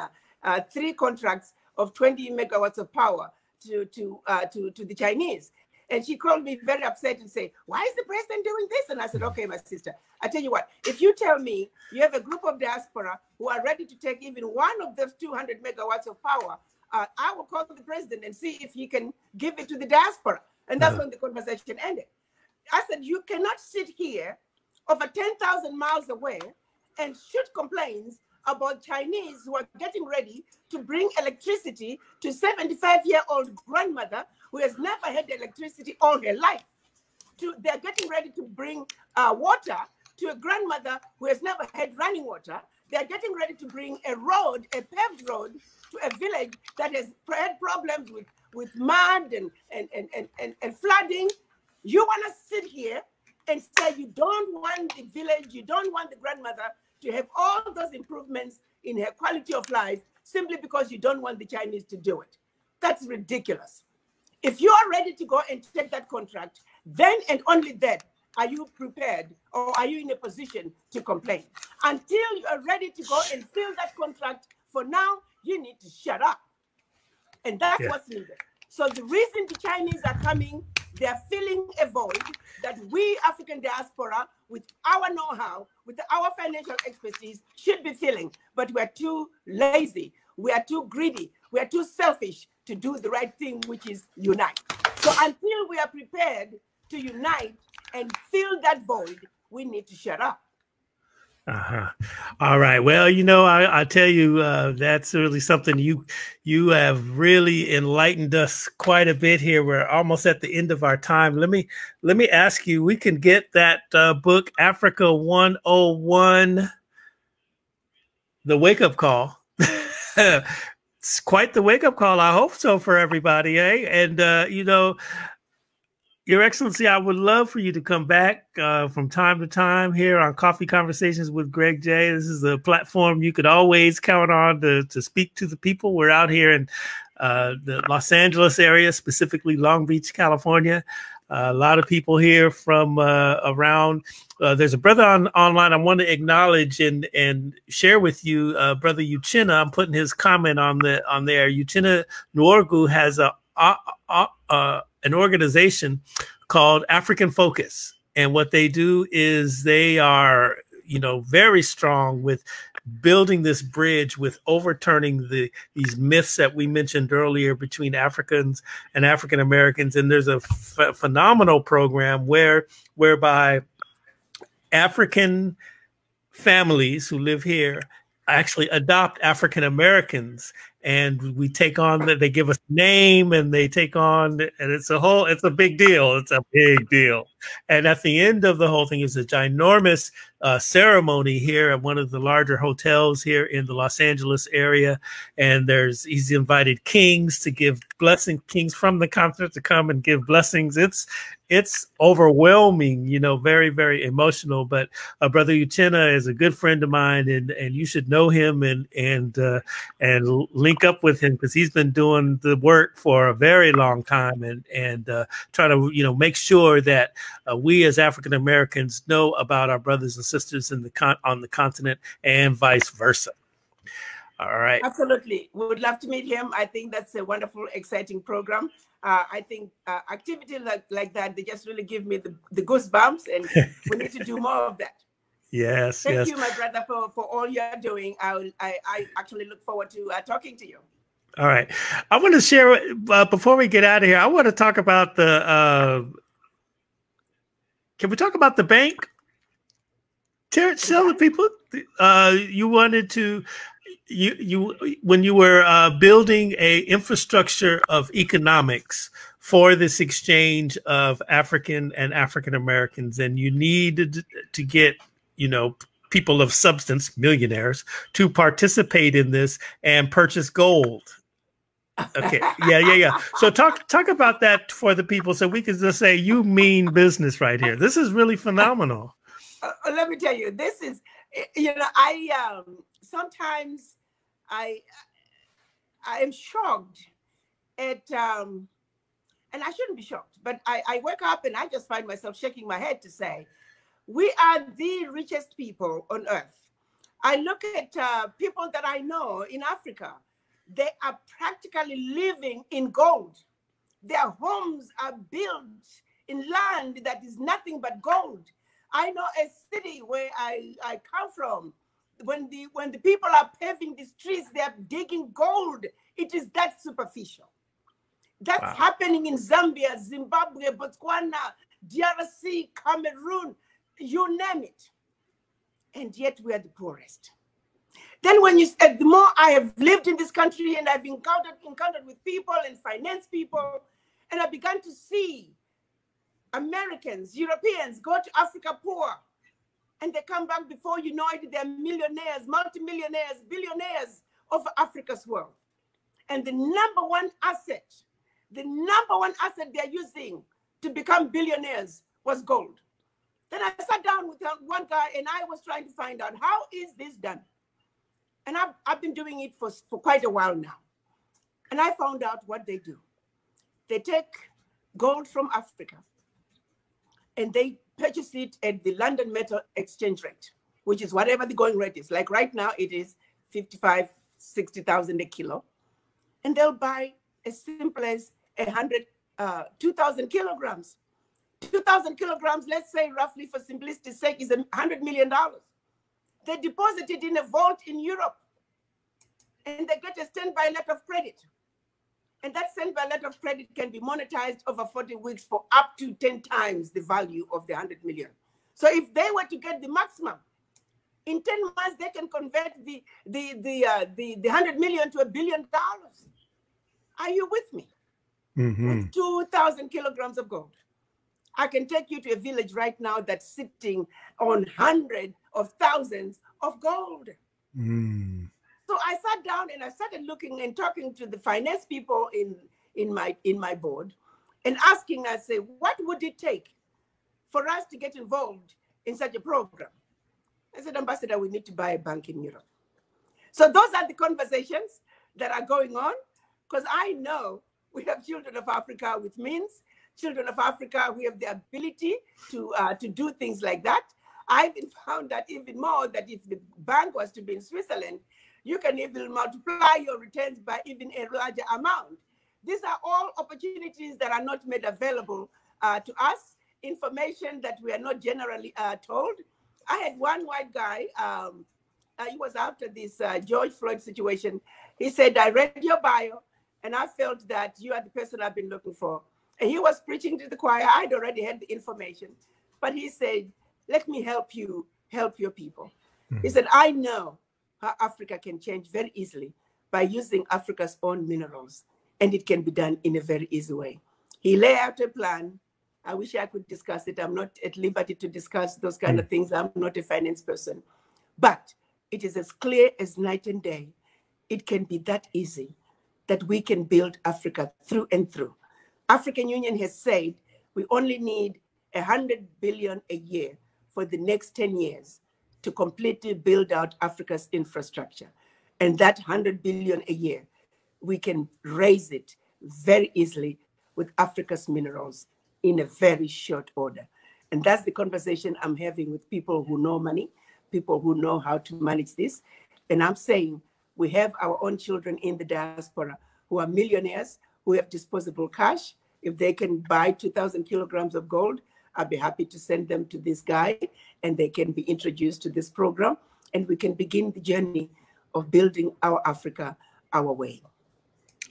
3 contracts of 20 megawatts of power to the Chinese. And she called me very upset and said, why is the president doing this? And I said, okay, my sister, I tell you what, if you tell me you have a group of diaspora who are ready to take even one of those 200 megawatts of power, I will call the president and see if he can give it to the diaspora. And that's when the conversation ended. I said, you cannot sit here over 10,000 miles away and shoot complaints about Chinese who are getting ready to bring electricity to 75-year-old grandmother who has never had electricity all her life. They're getting ready to bring water to a grandmother who has never had running water. They're getting ready to bring a road, a paved road, to a village that has had problems with mud and flooding. You want to sit here and say you don't want the village, you don't want the grandmother to have all those improvements in her quality of life simply because you don't want the Chinese to do it. That's ridiculous. If you are ready to go and take that contract, then and only then are you prepared or are you in a position to complain. Until you are ready to go and fill that contract, for now, you need to shut up. And that's what's needed. So the reason the Chinese are coming, they are filling a void that we African diaspora, with our know-how, with our financial expertise, should be filling. But we're too lazy, we are too greedy, we are too selfish to do the right thing, which is unite. So until we are prepared to unite and fill that void, we need to shut up. All right. Well, you know, I tell you, that's really something you have really enlightened us quite a bit here. We're almost at the end of our time. Let me ask you, we can get that book, Africa 101, The Wake Up Call. It's quite the wake up call. I hope so for everybody. And, you know, Your Excellency, I would love for you to come back from time to time here on Coffee Conversations with Greg J. This is a platform you could always count on to speak to the people. We're out here in the Los Angeles area, specifically Long Beach, California. A lot of people here from around. There's a brother online I want to acknowledge and share with you, Brother Uchenna. I'm putting his comment on there. Uchenna Nworgu has an organization called African Focus. And what they do is they are very strong with building this bridge, with overturning these myths that we mentioned earlier between Africans and African Americans. And there's a phenomenal program whereby African families who live here actually adopt African Americans, and we take on that. They give us a name, and they take on, and it's a big deal. It's a big deal. And at the end of the whole thing is a ginormous ceremony here at one of the larger hotels here in the Los Angeles area. And he's invited kings to give blessings, kings from the continent to come and give blessings. It's overwhelming, very, very emotional. But Brother Uchenna is a good friend of mine, and you should know him and link up with him, because he's been doing the work for a very long time and try to make sure that we as African Americans know about our brothers and sisters on the continent and vice versa. All right. Absolutely. We would love to meet him. I think that's a wonderful, exciting program. I think activity like that, they just really give me the goosebumps, and we need to do more of that. Yes. Thank you, my brother, for all you're doing. I actually look forward to talking to you. All right. I want to share, before we get out of here, I want to talk about can we talk about the bank? Tell the people, you wanted to, when you were building a infrastructure of economics for this exchange of African and African Americans, and you needed to get, people of substance, millionaires, to participate in this and purchase gold. Okay. Yeah. So talk about that for the people, so we can just say you mean business right here. This is really phenomenal. Let me tell you, this is, sometimes I am shocked at, and I shouldn't be shocked, but I wake up and I just find myself shaking my head to say, we are the richest people on earth. I look at people that I know in Africa. They are practically living in gold. Their homes are built in land that is nothing but gold. I know a city where I come from. When the people are paving the streets, they are digging gold. It is that superficial. That's happening in Zambia, Zimbabwe, Botswana, DRC, Cameroon, you name it. And yet we are the poorest. Then when you said, the more I have lived in this country and I've encountered with people and finance people, and I began to see Americans, Europeans go to Africa poor, and they come back, before you know it, they're millionaires, multimillionaires, billionaires of Africa's world. And the number one asset they're using to become billionaires was gold. Then I sat down with one guy and I was trying to find out, how is this done? And I've been doing it for quite a while now. And I found out what they do. They take gold from Africa and they purchase it at the London Metal Exchange rate, which is whatever the going rate is. Like right now, it is 55, 60,000 a kilo. And they'll buy as simple as 2,000 kilograms. 2,000 kilograms, let's say roughly for simplicity's sake, is $100 million. They deposit it in a vault in Europe, and they get a standby letter of credit. And that standby letter of credit can be monetized over 40 weeks for up to 10 times the value of the 100 million. So if they were to get the maximum, in 10 months, they can convert the 100 million to $1 billion. Are you with me? Mm-hmm. 2,000 kilograms of gold. I can take you to a village right now that's sitting on hundreds of thousands of gold. Mm. So I sat down and I started looking and talking to the finance people in my board and asking, I say, what would it take for us to get involved in such a program? I said, Ambassador, we need to buy a bank in Europe. So those are the conversations that are going on, because I know we have children of Africa with means. Children of Africa, we have the ability to do things like that. I've found that even more, that if the bank was to be in Switzerland, you can even multiply your returns by even a larger amount. These are all opportunities that are not made available to us, information that we are not generally told. I had one white guy. He was after this George Floyd situation. He said, I read your bio, and I felt that you are the person I've been looking for. And he was preaching to the choir. I'd already had the information. But he said, let me help you help your people. He said, I know how Africa can change very easily by using Africa's own minerals. And it can be done in a very easy way. He laid out a plan. I wish I could discuss it. I'm not at liberty to discuss those kind of things. I'm not a finance person. But it is as clear as night and day. It can be that easy that we can build Africa through and through. African Union has said we only need 100 billion a year for the next 10 years to completely build out Africa's infrastructure. And that 100 billion a year, we can raise it very easily with Africa's minerals in a very short order. And that's the conversation I'm having with people who know money, people who know how to manage this. And I'm saying we have our own children in the diaspora who are millionaires, who have disposable cash. If they can buy 2,000 kilograms of gold, I'll be happy to send them to this guy and they can be introduced to this program. And we can begin the journey of building our Africa our way.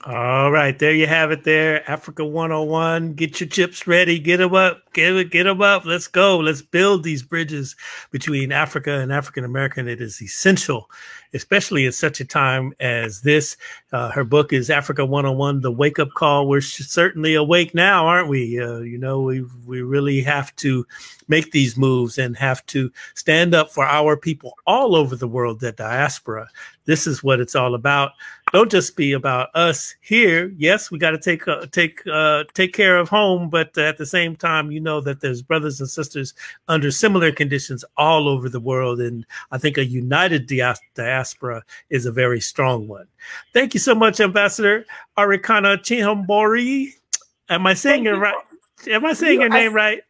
All right, there you have it there. Africa 101. Get your chips ready. Get them up. Get them up. Let's go. Let's build these bridges between Africa and African American. It is essential, especially at such a time as this. Her book is Africa 101, The Wake Up Call. We're certainly awake now, aren't we? You know, we really have to make these moves and have to stand up for our people all over the world, the diaspora. This is what it's all about. Don't just be about us here. Yes, we got to take care of home, but at the same time, you know that there's brothers and sisters under similar conditions all over the world, and I think a united diaspora is a very strong one. Thank you so much, Ambassador Arikana Chihombori. Am I saying it right? Am I saying your name right?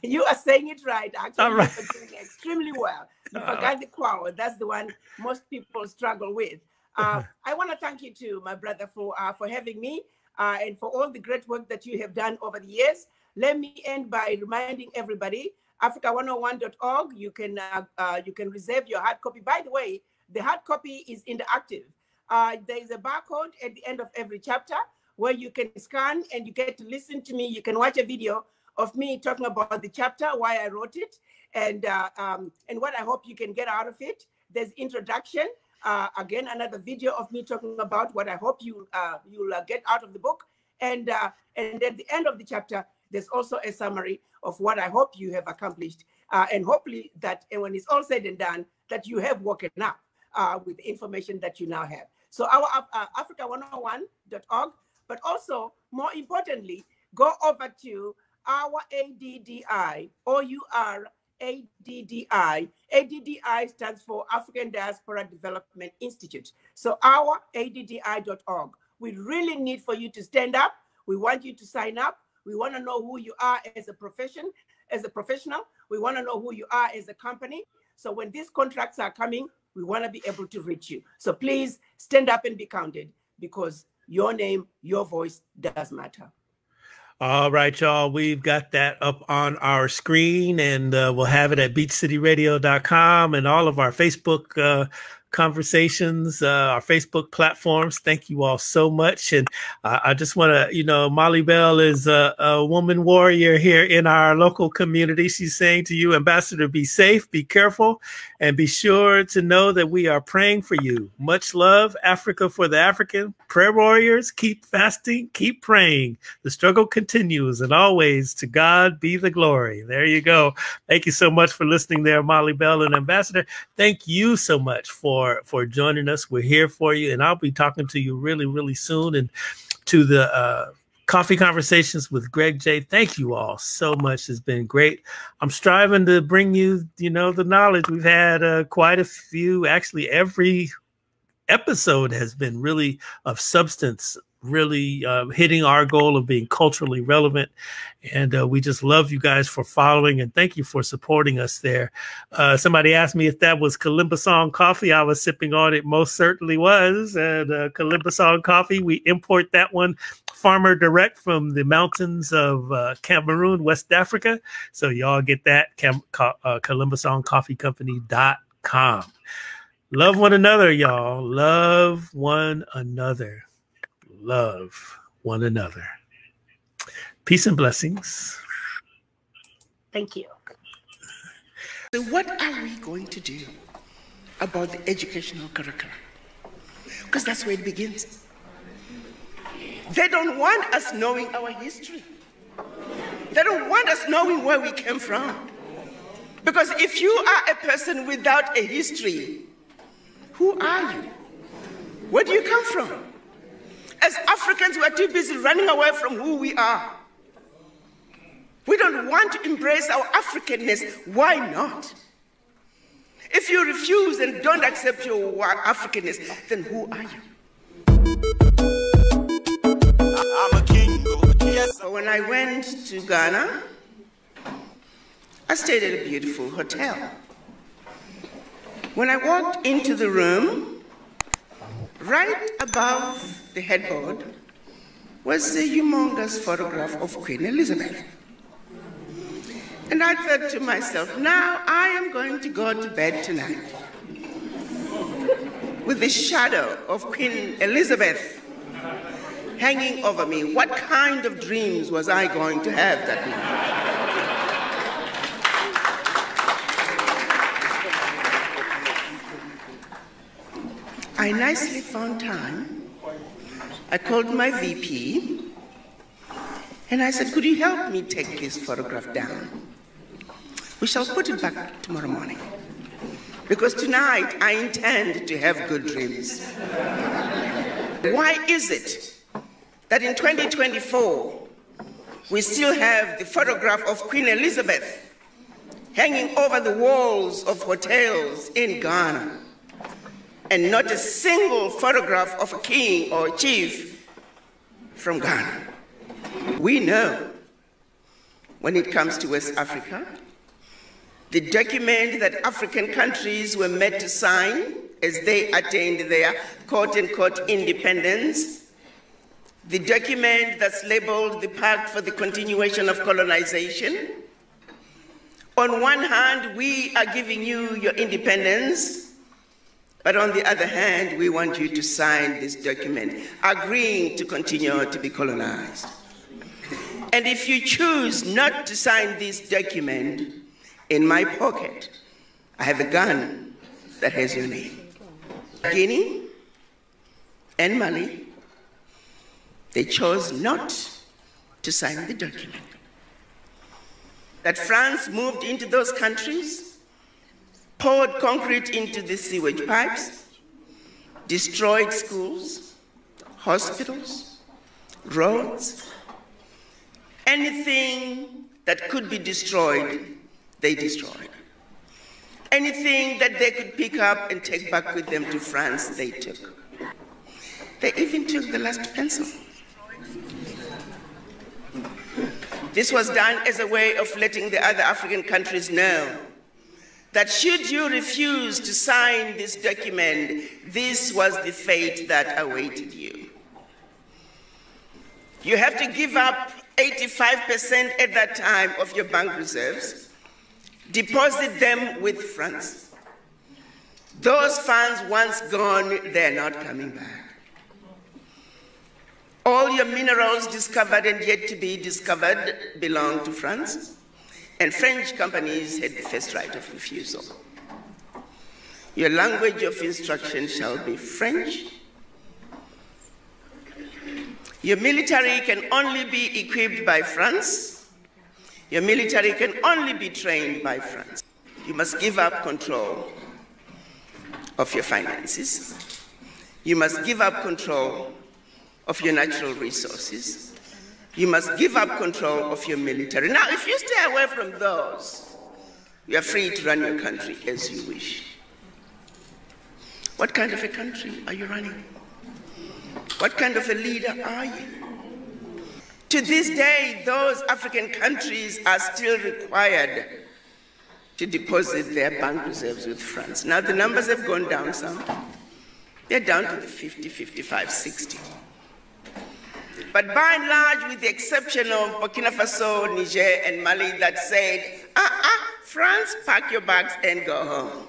You are saying it right. Actually, all right. You're doing extremely well. You forgot the Quao. That's the one most people struggle with. I want to thank you too, my brother, for having me and for all the great work that you have done over the years. Let me end by reminding everybody, Africa101.org. You can reserve your hard copy. By the way, the hard copy is interactive. There is a barcode at the end of every chapter where you can scan and you get to listen to me. You can watch a video of me talking about the chapter, why I wrote it, and what I hope you can get out of it. There's introduction. Again, another video of me talking about what I hope you'll get out of the book. And at the end of the chapter, there's also a summary of what I hope you have accomplished. And hopefully that, and when it's all said and done, that you have woken up with the information that you now have. So our Africa101.org, but also more importantly, go over to our ADDI, OUR ADDI. ADDI stands for African Diaspora Development Institute. So our ADDI.org. We really need for you to stand up. We want you to sign up. We want to know who you are as a professional. We want to know who you are as a company. So when these contracts are coming, we want to be able to reach you. So please stand up and be counted, because your name, your voice does matter. All right, y'all. We've got that up on our screen, and we'll have it at beachcityradio.com and all of our Facebook conversations, our Facebook platforms. Thank you all so much. And I just want to, you know, Molly Bell is a woman warrior here in our local community. She's saying to you, Ambassador, be safe, be careful, and be sure to know that we are praying for you. Much love, Africa for the African. Prayer warriors, keep fasting, keep praying. The struggle continues, and always to God be the glory. There you go. Thank you so much for listening there, Molly Bell. And Ambassador, thank you so much for joining us. We're here for you, and I'll be talking to you really, really soon. And to the Coffee Conversations with Greg J, thank you all so much. It's been great. I'm striving to bring you, you know, the knowledge. We've had quite a few. Actually, every episode has been really of substance, really hitting our goal of being culturally relevant. And we just love you guys for following, and thank you for supporting us there. Somebody asked me if that was Columbusong coffee I was sipping on. It most certainly was. And Columbusong coffee, we import that one farmer direct from the mountains of Cameroon, West Africa. So y'all get that, ColumbusongCoffeeCompany.com. Love one another, y'all. Love one another. Love one another. Peace and blessings. Thank you. So what are we going to do about the educational curriculum? Because that's where it begins. They don't want us knowing our history. They don't want us knowing where we came from. Because if you are a person without a history, who are you? Where do you come from? As Africans, we are too busy running away from who we are. We don't want to embrace our Africanness. Why not? If you refuse and don't accept your Africanness, then who are you? I'm a king. Yes. So when I went to Ghana, I stayed at a beautiful hotel. When I walked into the room, right above the headboard was a humongous photograph of Queen Elizabeth. And I thought to myself, now I am going to go to bed tonight with the shadow of Queen Elizabeth hanging over me. What kind of dreams was I going to have that night? I nicely found time. I called my VP and I said, could you help me take this photograph down? We shall put it back tomorrow morning, because tonight I intend to have good dreams. Why is it that in 2024 we still have the photograph of Queen Elizabeth hanging over the walls of hotels in Ghana, and not a single photograph of a king or a chief from Ghana? We know when it comes to West Africa, the document that African countries were made to sign as they attained their quote-unquote independence, the document that's labeled the Pact for the Continuation of Colonization. On one hand, we are giving you your independence, but on the other hand, we want you to sign this document, agreeing to continue to be colonized. And if you choose not to sign this document, in my pocket, I have a gun that has your name. Guinea and Mali, they chose not to sign the document. That France moved into those countries, poured concrete into the sewage pipes, destroyed schools, hospitals, roads, anything that could be destroyed, they destroyed. Anything that they could pick up and take back with them to France, they took. They even took the last pencil. This was done as a way of letting the other African countries know that should you refuse to sign this document, this was the fate that awaited you. You have to give up 85% at that time of your bank reserves, deposit them with France. Those funds, once gone, they're not coming back. All your minerals discovered and yet to be discovered belong to France, and French companies had the first right of refusal. Your language of instruction shall be French. Your military can only be equipped by France. Your military can only be trained by France. You must give up control of your finances. You must give up control of your natural resources. You must give up control of your military. Now, if you stay away from those, you are free to run your country as you wish. What kind of a country are you running? What kind of a leader are you? To this day, those African countries are still required to deposit their bank reserves with France. Now, the numbers have gone down some. They're down to the 50, 55, 60. But by and large, with the exception of Burkina Faso, Niger, and Mali that said, France, pack your bags and go home.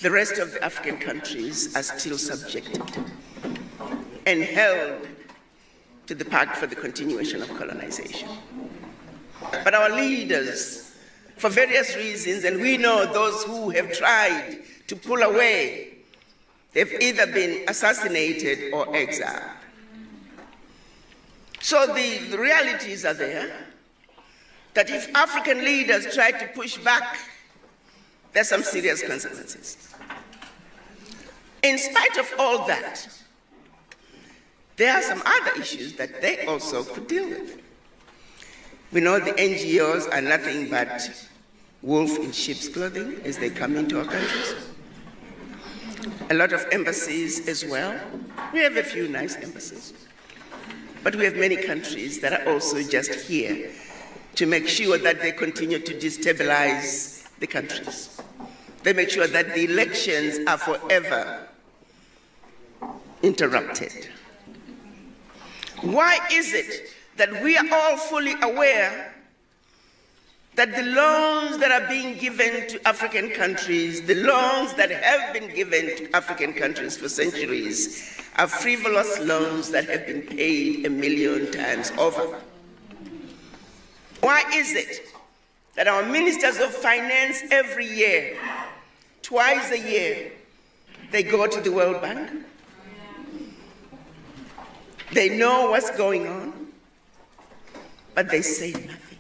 The rest of the African countries are still subjected and held to the Pact for the Continuation of Colonization. But our leaders, for various reasons, and we know those who have tried to pull away, they've either been assassinated or exiled. So the realities are there, that if African leaders try to push back, there's some serious consequences. In spite of all that, there are some other issues that they also could deal with. We know the NGOs are nothing but wolf in sheep's clothing as they come into our countries. A lot of embassies as well. We have a few nice embassies. But we have many countries that are also just here to make sure that they continue to destabilize the countries. They make sure that the elections are forever interrupted. Why is it that we are all fully aware that the loans that are being given to African countries, the loans that have been given to African countries for centuries, are frivolous loans that have been paid 1 million times over? Why is it that our ministers of finance every year, twice a year, they go to the World Bank? They know what's going on, but they say nothing.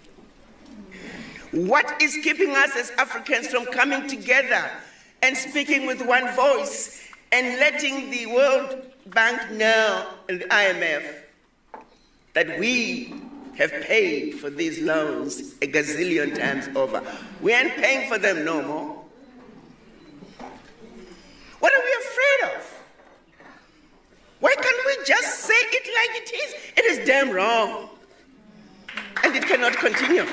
What is keeping us as Africans from coming together and speaking with one voice and letting the World Bank know and the IMF that we have paid for these loans a gazillion times over? We aren't paying for them no more. What are we afraid of? Why can't we just say it like it is? It is damn wrong. And it cannot continue.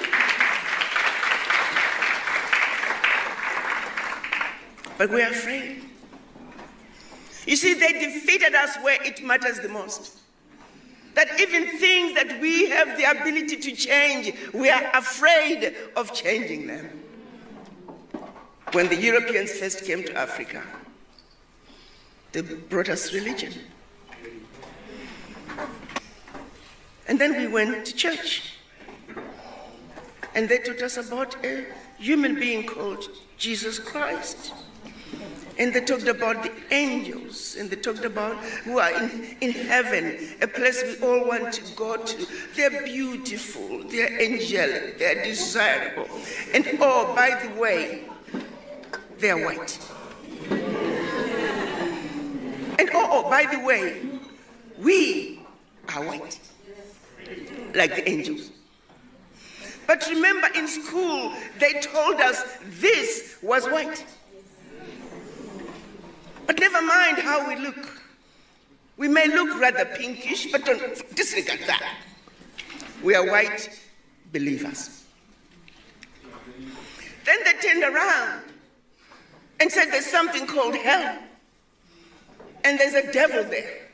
But we are afraid. You see, they defeated us where it matters the most. That even things that we have the ability to change, we are afraid of changing them. When the Europeans first came to Africa, they brought us religion. And then we went to church. And they taught us about a human being called Jesus Christ. And they talked about the angels, and they talked about who are in heaven, a place we all want to go to. They're beautiful, they're angelic, they're desirable. And oh, by the way, they're white. And oh, by the way, we are white, like the angels. But remember, in school, they told us this was white. But never mind how we look. We may look rather pinkish, but don't disregard that. We are white believers. Then they turned around and said there's something called hell. And there's a devil there.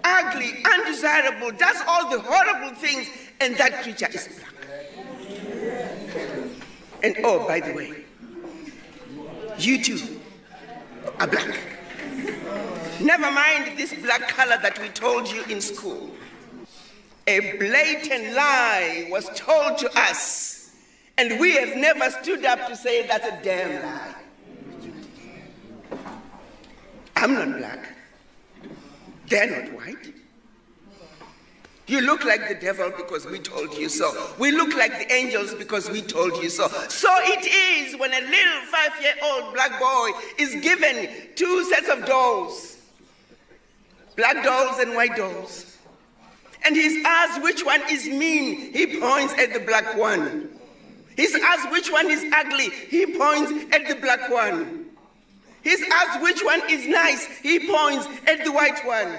Ugly, undesirable, does all the horrible things, and that creature is black. And oh, by the way, you too are black. Never mind this black color that we told you in school. A blatant lie was told to us, and we have never stood up to say that's a damn lie. I'm not black. They're not white. You look like the devil because we told you so. We look like the angels because we told you so. So it is when a little 5-year-old black boy is given 2 sets of dolls, black dolls and white dolls. And he's asked which one is mean, he points at the black one. He's asked which one is ugly, he points at the black one. He's asked which one is nice. He points at the white one.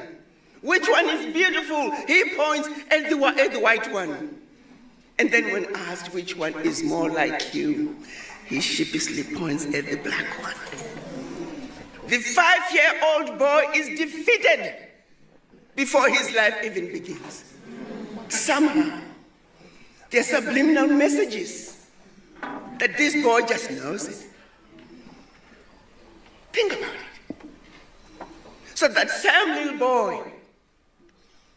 Which one is beautiful? He points at the white one. And then when asked which one is more like you, he sheepishly points at the black one. The 5-year-old boy is defeated before his life even begins. Somehow, there are subliminal messages that this boy just knows it. Think about it. So that same little boy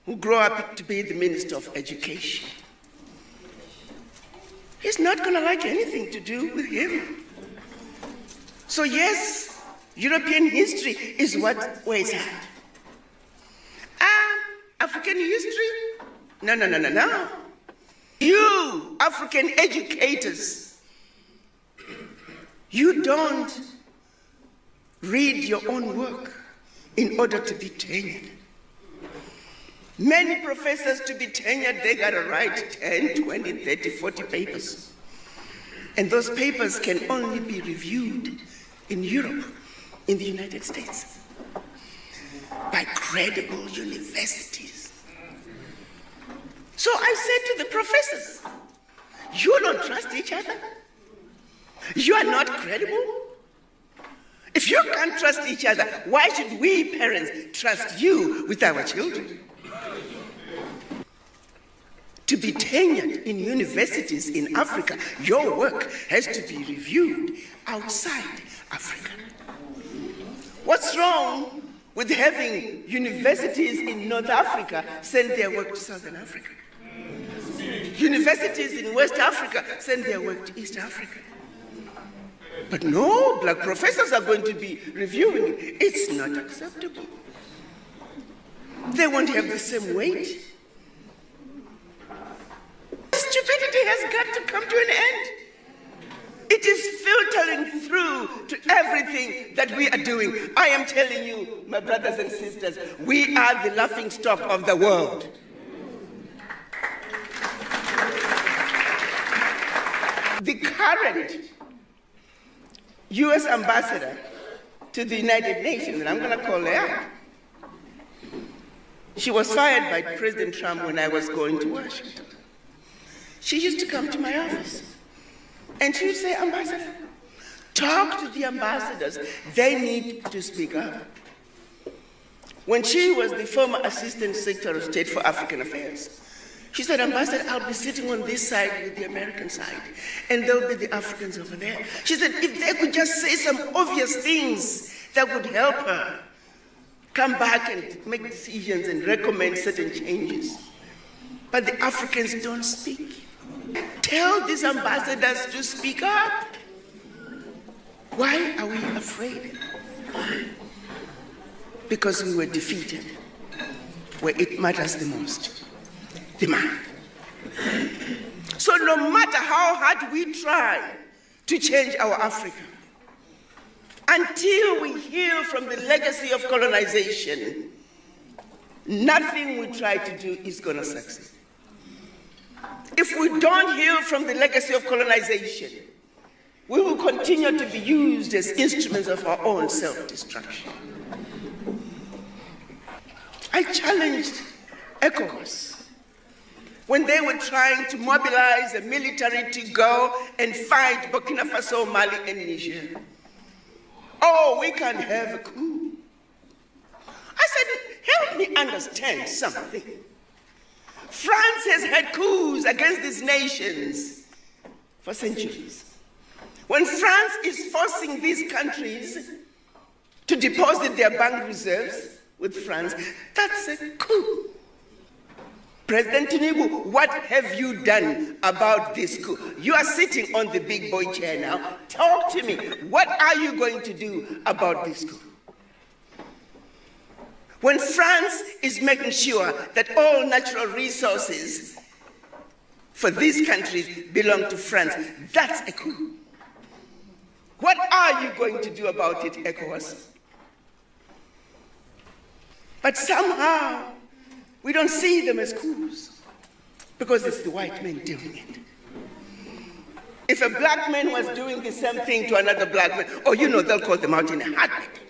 who grew up to be the Minister of Education, he's not going to like anything to do with him. So yes, European history is what weighs hard. African history? No. You, African educators, you don't read your own work in order to be tenured. Many professors, to be tenured, they got to write 10, 20, 30, 40 papers. And those papers can only be reviewed in Europe, in the United States, by credible universities. So I said to the professors, you don't trust each other? You are not credible? If you can't trust each other, why should we parents trust you with our children? To be tenured in universities in Africa, your work has to be reviewed outside Africa. What's wrong with having universities in North Africa send their work to Southern Africa? Universities in West Africa send their work to East Africa. But no, black professors are going to be reviewing it. It's not acceptable. They won't have the same weight. Stupidity has got to come to an end. It is filtering through to everything that we are doing. I am telling you, my brothers and sisters, we are the laughingstock of the world. The current U.S. ambassador to the United Nations, and I'm going to call her out, she was fired by President Trump when I was going to Washington. She used to come to my office, and she would say, Ambassador, talk to the ambassadors. They need to speak up. When she was the former Assistant Secretary of State for African Affairs, she said, Ambassador, I'll be sitting on this side with the American side, and there'll be the Africans over there. She said, if they could just say some obvious things that would help her come back and make decisions and recommend certain changes. But the Africans don't speak. Tell these ambassadors to speak up. Why are we afraid? Because we were defeated where it matters the most. The man. So no matter how hard we try to change our Africa, until we heal from the legacy of colonization, nothing we try to do is going to succeed. If we don't heal from the legacy of colonization, we will continue to be used as instruments of our own self-destruction. I challenged ECOWAS when they were trying to mobilize the military to go and fight Burkina Faso, Mali, and Niger. Oh, we can have a coup. I said, help me understand something. France has had coups against these nations for centuries. When France is forcing these countries to deposit their bank reserves with France, that's a coup. President Tinubu, what have you done about this coup? You are sitting on the big boy chair now. Talk to me. What are you going to do about this coup? When France is making sure that all natural resources for these countries belong to France, that's a coup. What are you going to do about it, ECOWAS? But somehow, we don't see them as coups because it's the white men doing it. If a black man was doing the same thing to another black man, oh, you know, they'll call them out in a heartbeat.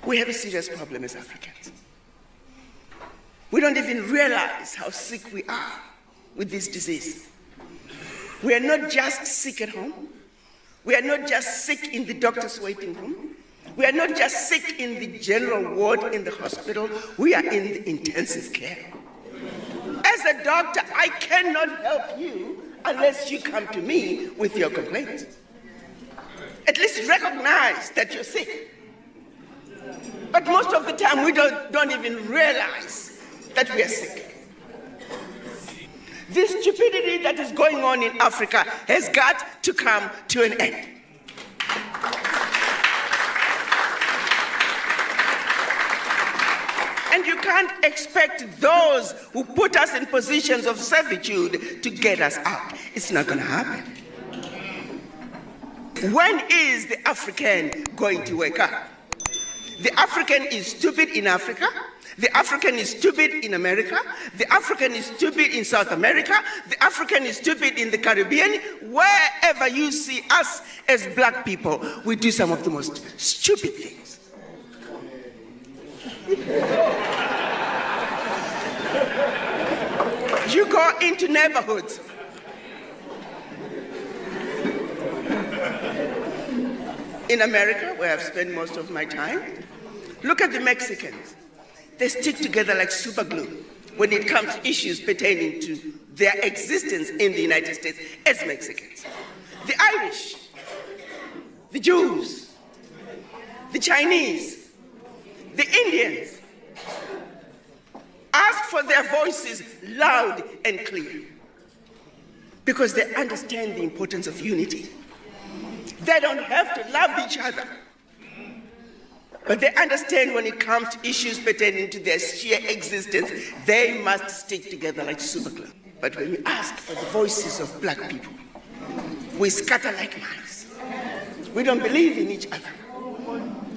We have a serious problem as Africans. We don't even realize how sick we are with this disease. We are not just sick at home. We are not just sick in the doctor's waiting room. We are not just sick in the general ward in the hospital. We are in the intensive care. As a doctor, I cannot help you unless you come to me with your complaints. At least recognize that you're sick. But most of the time, we don't even realize that we are sick. This stupidity that is going on in Africa has got to come to an end. And you can't expect those who put us in positions of servitude to get us out. It's not going to happen. When is the African going to wake up? The African is stupid in Africa. The African is stupid in America. The African is stupid in South America. The African is stupid in the Caribbean. Wherever you see us as black people, we do some of the most stupid things. You go into neighborhoods. In America, where I've spent most of my time, look at the Mexicans. They stick together like super glue when it comes to issues pertaining to their existence in the United States as Mexicans. The Irish, the Jews, the Chinese, the Indians ask for their voices loud and clear because they understand the importance of unity. They don't have to love each other, but they understand when it comes to issues pertaining to their sheer existence, they must stick together like super glue. But when we ask for the voices of black people, we scatter like mice. We don't believe in each other.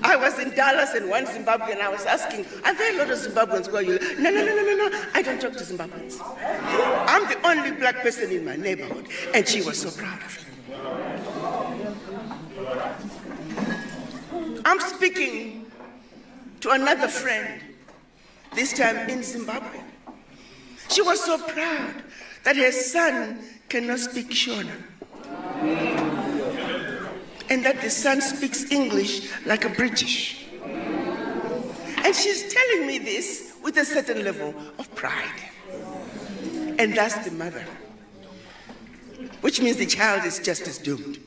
I was in Dallas and one Zimbabwean, I was asking, are there a lot of Zimbabweans where you live? No, I don't talk to Zimbabweans. I'm the only black person in my neighborhood, and she was so proud of it. I'm speaking to another friend, this time in Zimbabwe. She was so proud that her son cannot speak Shona, and that the son speaks English like a British. And she's telling me this with a certain level of pride. And that's the mother, which means the child is just as doomed.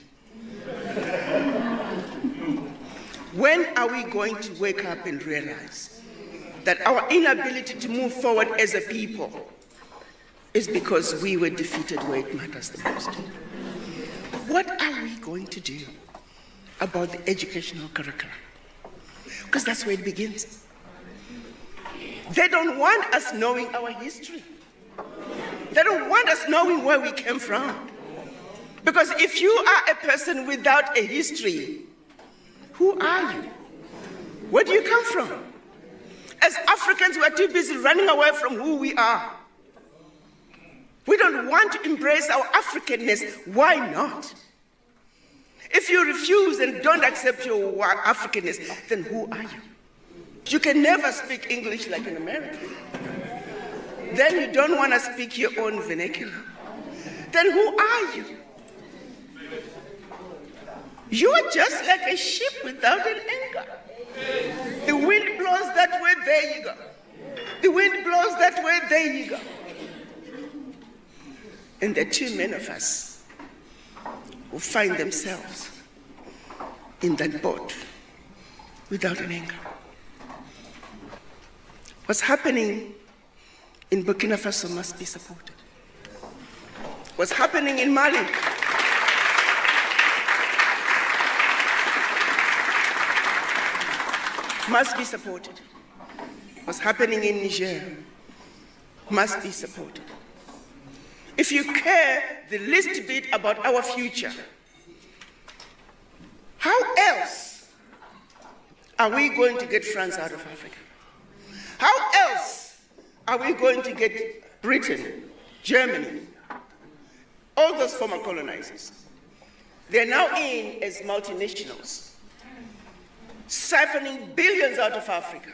When are we going to wake up and realize that our inability to move forward as a people is because we were defeated where it matters the most? What are we going to do about the educational curriculum? Because that's where it begins. They don't want us knowing our history. They don't want us knowing where we came from. Because if you are a person without a history, who are you? Where do you come from? As Africans, we are too busy running away from who we are. We don't want to embrace our Africanness. Why not? If you refuse and don't accept your Africanness, then who are you? You can never speak English like an American. Then you don't want to speak your own vernacular. Then who are you? You are just like a ship without an anchor. The wind blows that way, there you go. The wind blows that way, there you go. And there are too many of us who find themselves in that boat without an anchor. What's happening in Burkina Faso must be supported. What's happening in Mali must be supported. What's happening in Niger must be supported. If you care the least bit about our future, how else are we going to get France out of Africa? How else are we going to get Britain, Germany, all those former colonizers, they're now in as multinationals, siphoning billions out of Africa,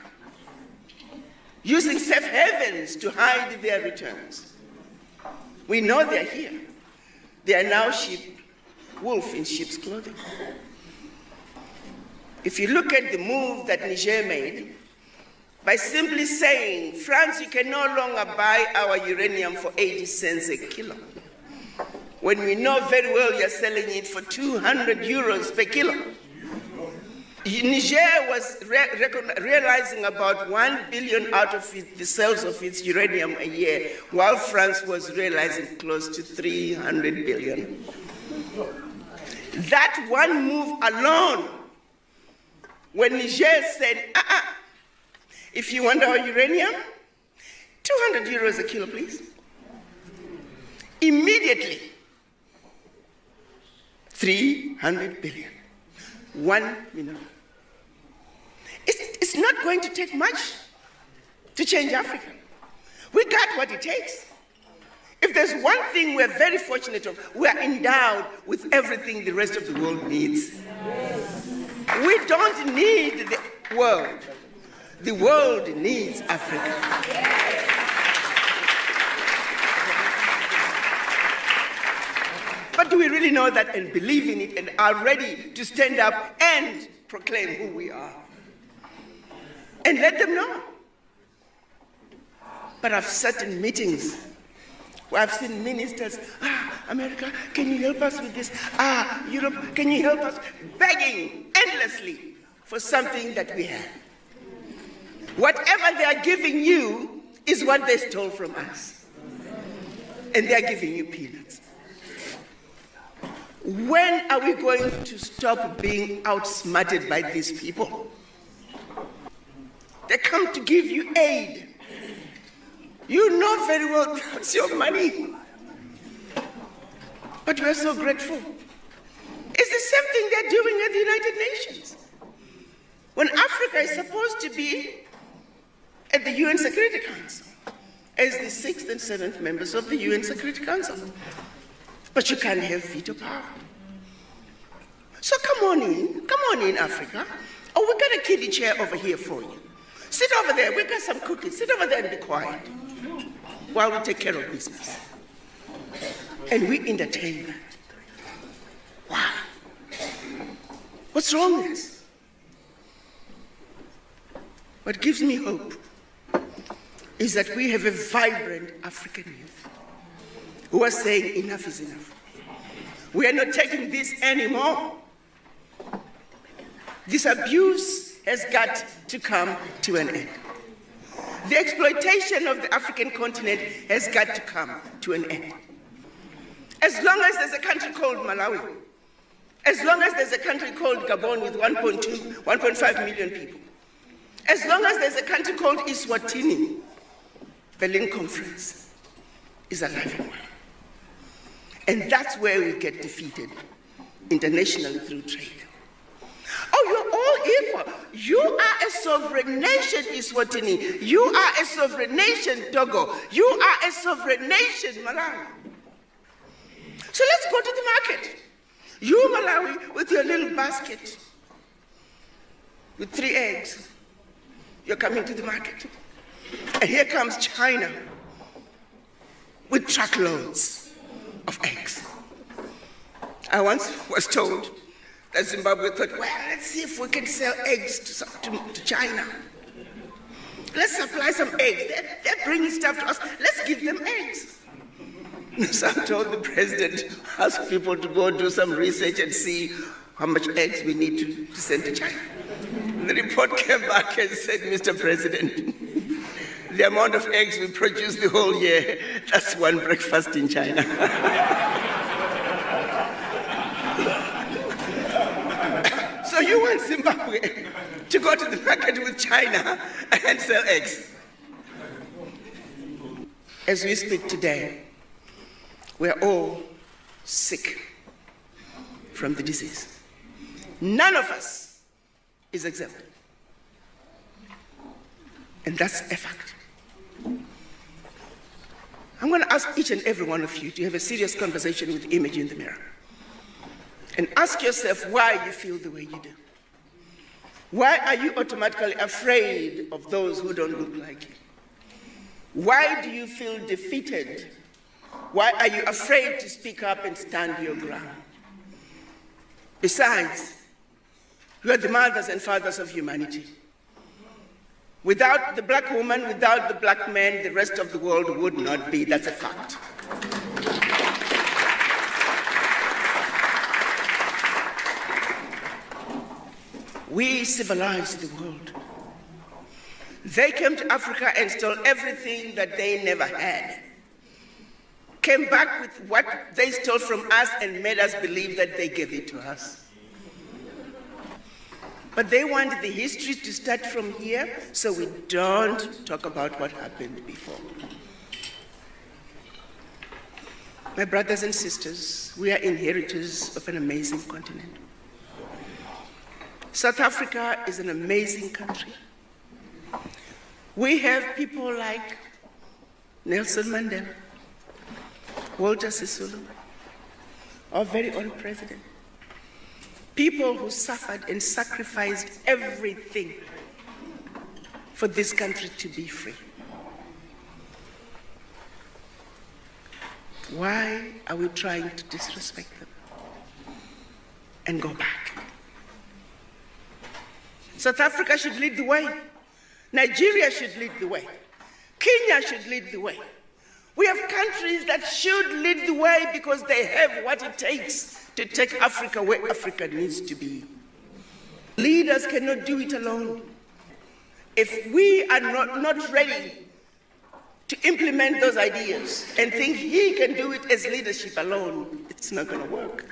using safe havens to hide their returns. We know they're here. They are now wolf in sheep's clothing. If you look at the move that Niger made, by simply saying, France, you can no longer buy our uranium for 80 cents a kilo, when we know very well you're selling it for 200 euros per kilo. Niger was realizing about 1 billion out of the sales of its uranium a year, while France was realizing close to 300 billion. That one move alone, when Niger said, if you want our uranium, 200 euros a kilo, please. Immediately, 300 billion. 1 mineral. It's not going to take much to change Africa. We got what it takes. If there's one thing we're very fortunate of, we're endowed with everything the rest of the world needs. We don't need the world. The world needs Africa. But do we really know that and believe in it and are ready to stand up and proclaim who we are? And let them know. But I've sat in meetings where I've seen ministers, America, can you help us with this? Europe, can you help us? Begging endlessly for something that we have. Whatever they are giving you is what they stole from us. And they are giving you peanuts. When are we going to stop being outsmarted by these people? They come to give you aid. You know very well that's your money. But we're so grateful. It's the same thing they're doing at the United Nations. When Africa is supposed to be at the UN Security Council as the 6th and 7th members of the UN Security Council. But you can't have veto power. So come on in, Africa. Oh, we got a kiddie chair over here for you. Sit over there, we got some cookies. Sit over there and be quiet while we take care of business. And we entertain that. Wow. What's wrong with this? What gives me hope is that we have a vibrant African youth who are saying enough is enough. We are not taking this anymore. This abuse has got to come to an end. The exploitation of the African continent has got to come to an end. As long as there's a country called Malawi, as long as there's a country called Gabon with 1.5 million people, as long as there's a country called Eswatini, Berlin Conference is alive and well. And that's where we get defeated internationally through trade. Oh, you're all equal. You are a sovereign nation, Eswatini. You are a sovereign nation, Togo. You are a sovereign nation, Malawi. So let's go to the market. You, Malawi, with your little basket, with 3 eggs, you're coming to the market. And here comes China with truckloads of eggs. I once was told that Zimbabwe thought, well, let's see if we can sell eggs to China. Let's supply some eggs. They're bringing stuff to us. Let's give them eggs. So I told the president, ask people to go do some research and see how much eggs we need to send to China. The report came back and said, Mr. President, the amount of eggs we produce the whole year, that's one breakfast in China. So you want Zimbabwe to go to the market with China and sell eggs. As we speak today, we're all sick from the disease. None of us is exempt. And that's a fact. I'm going to ask each and every one of you to have a serious conversation with the image in the mirror and ask yourself why you feel the way you do. Why are you automatically afraid of those who don't look like you? Why do you feel defeated? Why are you afraid to speak up and stand your ground? Besides, you are the mothers and fathers of humanity. Without the black woman, without the black man, the rest of the world would not be. That's a fact. We civilized the world. They came to Africa and stole everything that they never had. Came back with what they stole from us and made us believe that they gave it to us. But they want the history to start from here, so we don't talk about what happened before. My brothers and sisters, we are inheritors of an amazing continent. South Africa is an amazing country. We have people like Nelson Mandela, Walter Sisulu, our very own president. People who suffered and sacrificed everything for this country to be free. Why are we trying to disrespect them and go back? South Africa should lead the way. Nigeria should lead the way. Kenya should lead the way. We have countries that should lead the way because they have what it takes to take Africa where Africa needs to be. Leaders cannot do it alone. If we are not ready to implement those ideas and think he can do it as leadership alone, it's not going to work.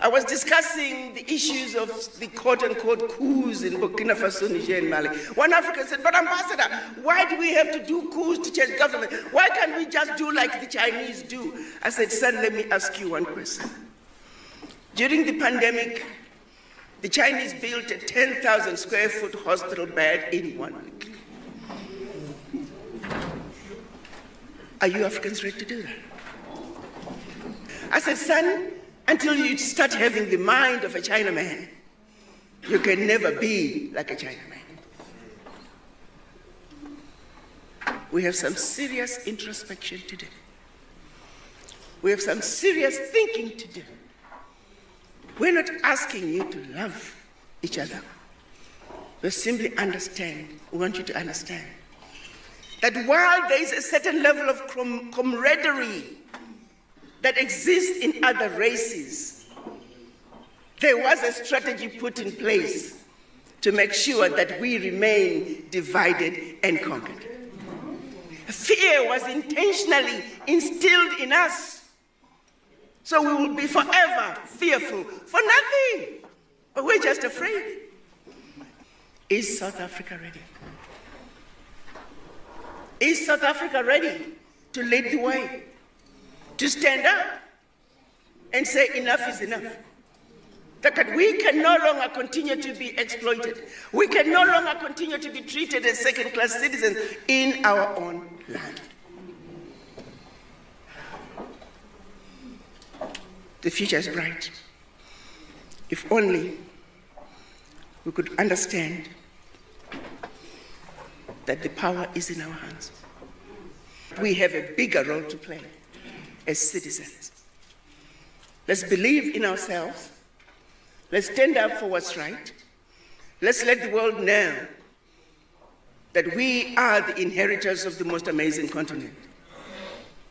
I was discussing the issues of the quote-unquote coups in Burkina Faso, Niger, and Mali. One African said, but Ambassador, why do we have to do coups to change government? Why can't we just do like the Chinese do? I said, son, let me ask you one question. During the pandemic, the Chinese built a 10,000 square foot hospital bed in 1 week. Are you Africans ready to do that? I said, son, until you start having the mind of a Chinaman, you can never be like a Chinaman. We have some serious introspection to do. We have some serious thinking to do. We're not asking you to love each other. We simply understand. We want you to understand that while there is a certain level of camaraderie that exists in other races, there was a strategy put in place to make sure that we remain divided and conquered. Fear was intentionally instilled in us, so we will be forever fearful for nothing, but we're just afraid. Is South Africa ready? Is South Africa ready to lead the way? To stand up and say enough is enough. That we can no longer continue to be exploited. We can no longer continue to be treated as second-class citizens in our own land. The future is bright. If only we could understand that the power is in our hands. We have a bigger role to play as citizens. Let's believe in ourselves. Let's stand up for what's right. Let's let the world know that we are the inheritors of the most amazing continent.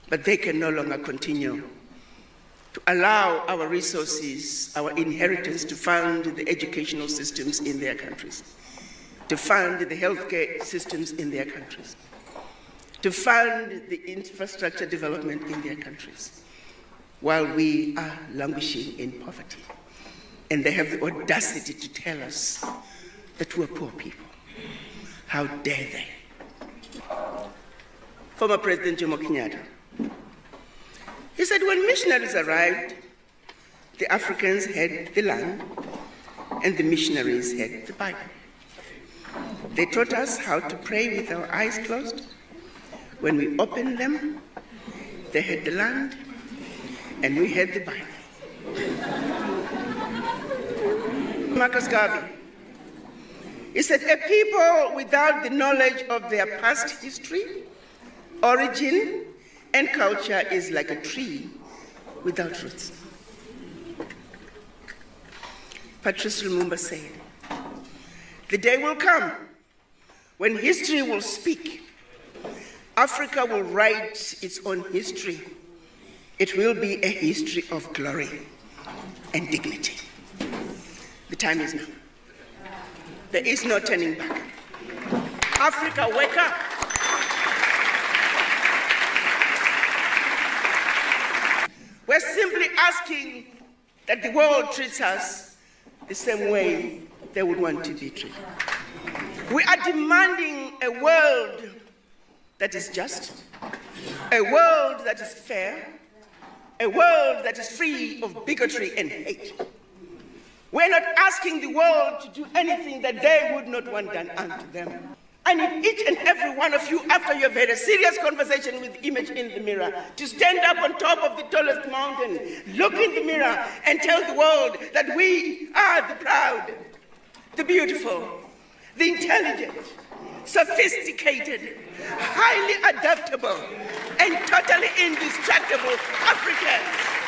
But they can no longer continue to allow our resources, our inheritance, to fund the educational systems in their countries, to fund the healthcare systems in their countries, to fund the infrastructure development in their countries, while we are languishing in poverty. And they have the audacity to tell us that we're poor people. How dare they? Former President Jomo Kenyatta, he said when missionaries arrived, the Africans had the land and the missionaries had the Bible. They taught us how to pray with our eyes closed, When we opened them, they had the land, and we had the Bible. Marcus Garvey, he said, a people without the knowledge of their past history, origin, and culture is like a tree without roots. Patrice Lumumba said, the day will come when history will speak. Africa will write its own history. It will be a history of glory and dignity. The time is now. There is no turning back. Africa, wake up. We're simply asking that the world treats us the same way they would want to be treated. We are demanding a world that is just, a world that is fair, a world that is free of bigotry and hate. We're not asking the world to do anything that they would not want done unto them. I need each and every one of you, after you've had a serious conversation with the image in the mirror, to stand up on top of the tallest mountain, look in the mirror, and tell the world that we are the proud, the beautiful, the intelligent, sophisticated, highly adaptable, and totally indestructible Africans.